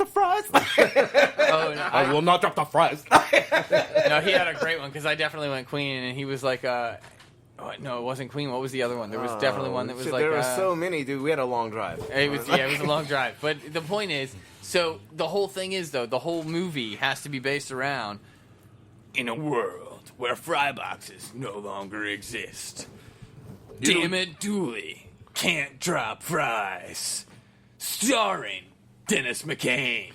no, I will not drop the fries. no, he had a great one because I definitely went Queen and he was like, oh, no, it wasn't Queen. What was the other one? There was definitely one that was shit, like there were so many, dude. We had a long drive. It was a long drive. But the point is, so the whole thing is though, the whole movie has to be based around in a world where fry boxes no longer exist. Dammit Dooley can't drop fries. Starring Dennis McKain.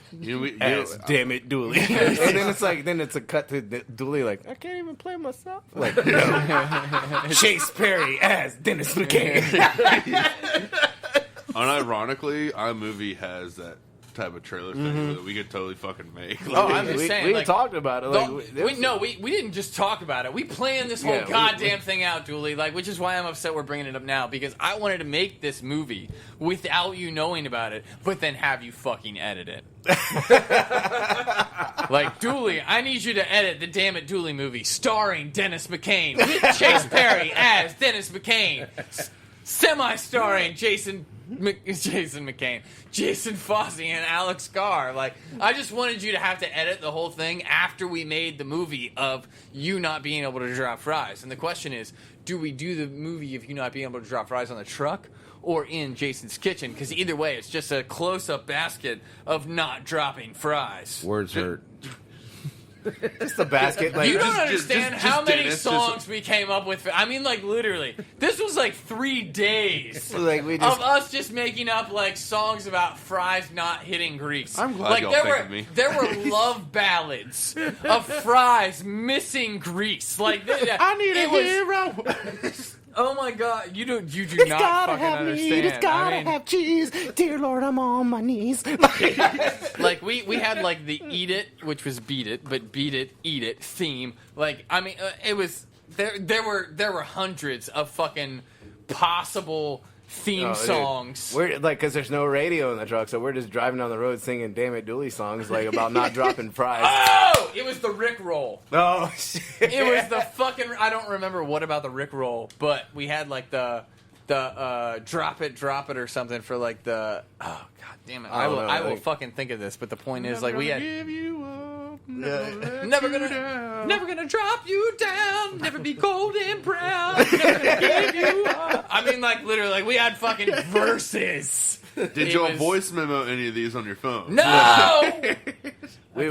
As Dammit Dooley. And then it's a cut to Dooley like, I can't even play myself. Like, no. Chase Perry as Dennis McKain. Unironically, iMovie has that type of trailer thing that we could totally fucking make. Like, Oh, I'm just saying. We like, talked about it. Like, we didn't just talk about it. We planned this whole goddamn thing out, Dooley. Like, which is why I'm upset we're bringing it up now because I wanted to make this movie without you knowing about it, but then have you fucking edit it. Like, Dooley, I need you to edit the Dammit Dooley movie starring Dennis McKain with Chase Perry as Dennis McKain, semi-starring Jason McKain, Jason Fosse, and Alex Carr. Like, I just wanted you to have to edit the whole thing after we made the movie of you not being able to drop fries. And the question is, do we do the movie of you not being able to drop fries on the truck or in Jason's kitchen? Because either way, it's just a close-up basket of not dropping fries. Words hurt. just a basket. Like, You don't understand just how many Dennis, songs we came up with. I mean, like, literally. This was like 3 days like we of just us just making up, like, songs about fries not hitting grease. I'm glad like, y'all there think were, of me. There were love ballads of fries missing grease. Like, I need a hero. Oh, my God. You do not fucking understand. It's gotta have cheese. Dear Lord, I'm on my knees. Like, we had, like, the Eat It, which was Beat It, but Beat It, Eat It theme. Like, I mean, it was... There were hundreds of fucking possible theme songs. We're like, because there's no radio in the truck, so we're just driving down the road singing Dammit Dooley songs, like, about not dropping fries. Oh! It was the Rick Roll. Oh, shit. It was the fucking... I don't remember what about the Rick Roll, but we had, like, the drop it or something for, like, the... Oh, God damn it. I will fucking think of this, but the point is, like, we had... Give you up. Never gonna drop you down. Never be cold and proud. Never gonna give you up. I mean, like, literally, like, we had fucking verses. Did you voice memo any of these on your phone? No. We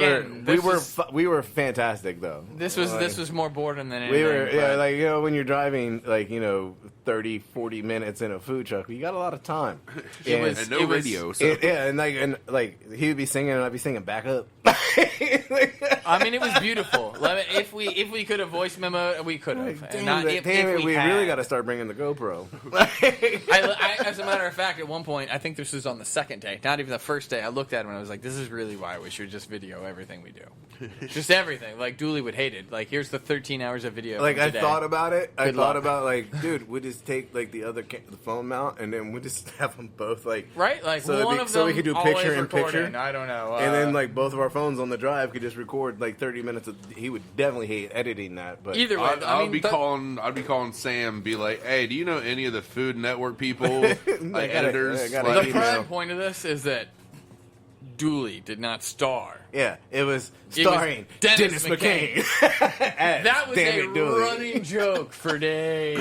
were fantastic though. This was more boredom than We anything. were like, you know, when you're driving like, you know, 30, 40 minutes in a food truck, you got a lot of time. And no radio. So. And he would be singing and I'd be singing back up. I mean, it was beautiful. If we could have voice memo, we could have. Damn it, we really got to start bringing the GoPro. As a matter of fact, at one point, I think this was on the second day, not even the first day, I looked at him and I was like, this is really why we should just video everything we do. Just everything. Like, Dooley would hate it. Like, here's the 13 hours of video. Like, from I today. thought about it. I Good thought luck. about, like, dude, we just take, like, the phone mount and then we just have them both, like... Right? Like, so one of them so we could do always picture in recording. picture. I don't know. And then, like, both of our phones on the drive could just record, like, 30 minutes of... He would definitely hate editing that, but... Either way, I'd be calling Sam, be like, "Hey, do you know any of the Food Network people, like editors?" I gotta Like, the email. prime point of this is that Dooley did not star. Yeah, it was starring Dennis McKain. That was Dammit a Dooley. running joke for days.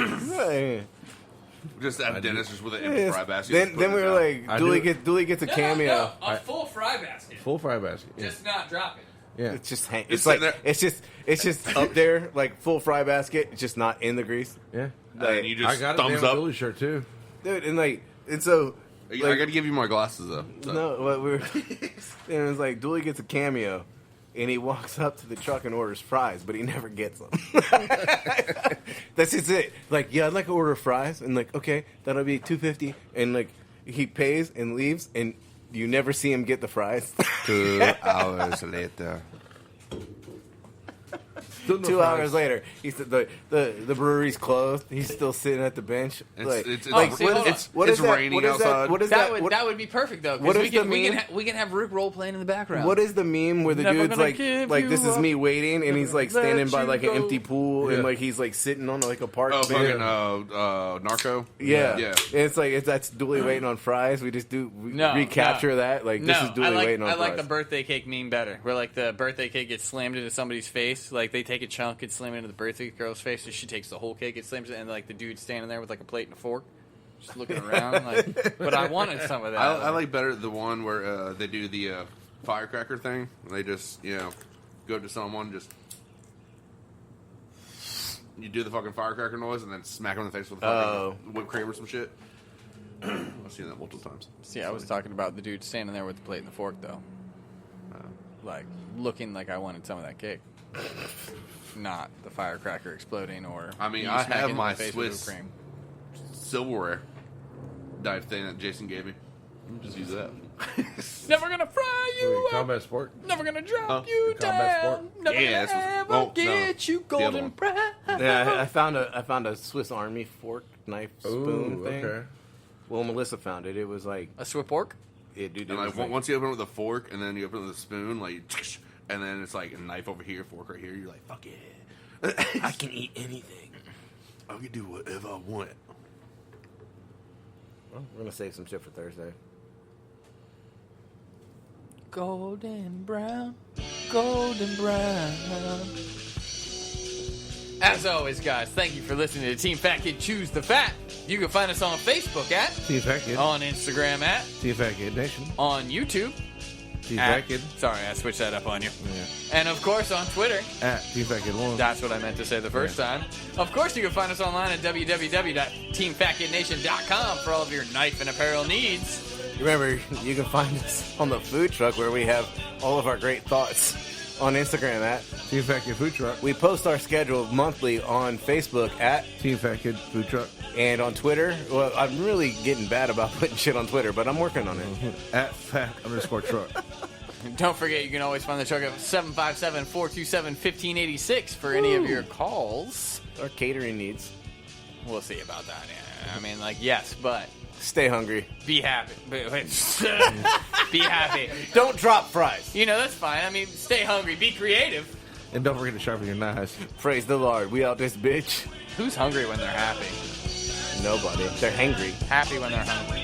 just have Dennis just with an empty fry basket. Then we were like, Dooley gets a cameo. No, a full fry basket. Full fry basket. Yeah. Just not drop it. Yeah. It's just Just like sitting it's just up there like full fry basket, it's just not in the grease, Yeah. and you just I got a thumbs damn up. Dooley shirt too. dude. And so I got to give you my glasses though. So. no, what we were and it was like Dooley gets a cameo, and he walks up to the truck and orders fries, but he never gets them. That's just it. Like, yeah, I'd like to order fries, and like, okay, that'll be $2.50, and like he pays and leaves, and you never see him get the fries. 2 hours later. Still no 2 fries. hours later, he's the brewery's closed. He's still sitting at the bench. It's raining outside. What is That would be perfect though. what Because is the meme? we can have Rick Roll playing in the background. What is the meme where the Never dude's gonna like give this you is up. me waiting, and he's like standing by you like an go. empty pool, and Yeah. like he's like sitting on like a park Oh, bench. fucking Narco. Yeah, Yeah. And that's Dooley waiting on fries. We just recapture that. Like this is Dooley waiting on I fries. like the birthday cake meme better. Where like the birthday cake gets slammed into somebody's face. Like they take a chunk and slam it into the birthday girl's face, so she takes the whole cake and slams it, and like the dude's standing there with like a plate and a fork, just looking around. Like, but I wanted some of that. I like better the one where they do the firecracker thing. They just go to someone, just you do the fucking firecracker noise, and then smack them in the face with fucking whipped cream or some shit. I've seen that multiple times. See, I was talking about the dude standing there with the plate and the fork, though. Like, looking like I wanted some of that cake. Not the firecracker exploding or... I mean, me I smacking have in my the face Swiss with whipped cream. silverware dive thing that Jason gave me. Just use that. Never gonna fry you up. Combat sport. Never gonna drop Huh? you Combat down. sport? Never Yeah, gonna that's ever no. get you The other golden one. brown. Yeah, I found a Swiss Army fork, knife, spoon Ooh, thing. okay. Well, Melissa found it. It was like, A swip pork? dude. It And was like, once you open it with a fork, and then you open it with a spoon, like, and then it's like a knife over here, fork right here. You're like, fuck yeah, I can eat anything. I can do whatever I want. Well, we're gonna save some shit for Thursday. Golden brown. Golden brown. As always, guys, thank you for listening to Team Fat Kid Choose the Fat. You can find us on Facebook at, Team Fat Kid. on Instagram at, Team Fat Kid Nation. on YouTube Team at, Fat Kid. sorry, I switched that up on you. Yeah. And of course on Twitter. At Team Fat Kid 1. That's what I meant to say the first time. Of course, you can find us online at www.teamfatkidnation.com for all of your knife and apparel needs. Remember, you can find us on the food truck where we have all of our great thoughts on Instagram at. Team Fat Kid Food Truck. We post our schedule monthly on Facebook at, Team Fat Kid Food Truck. and on Twitter. Well, I'm really getting bad about putting shit on Twitter, but I'm working on it. At Fat_truck. And don't forget, you can always find the truck at 757-427-1586 for any of your calls. Our catering needs. We'll see about that. Yeah. I mean, like, yes, but Stay hungry. be happy. Be happy. Don't drop fries. You know, that's fine. I mean, stay hungry. Be creative. And don't forget to sharpen your knives. Praise the Lord. We out this bitch. Who's hungry when they're happy? Nobody. They're hangry. Happy when they're hungry.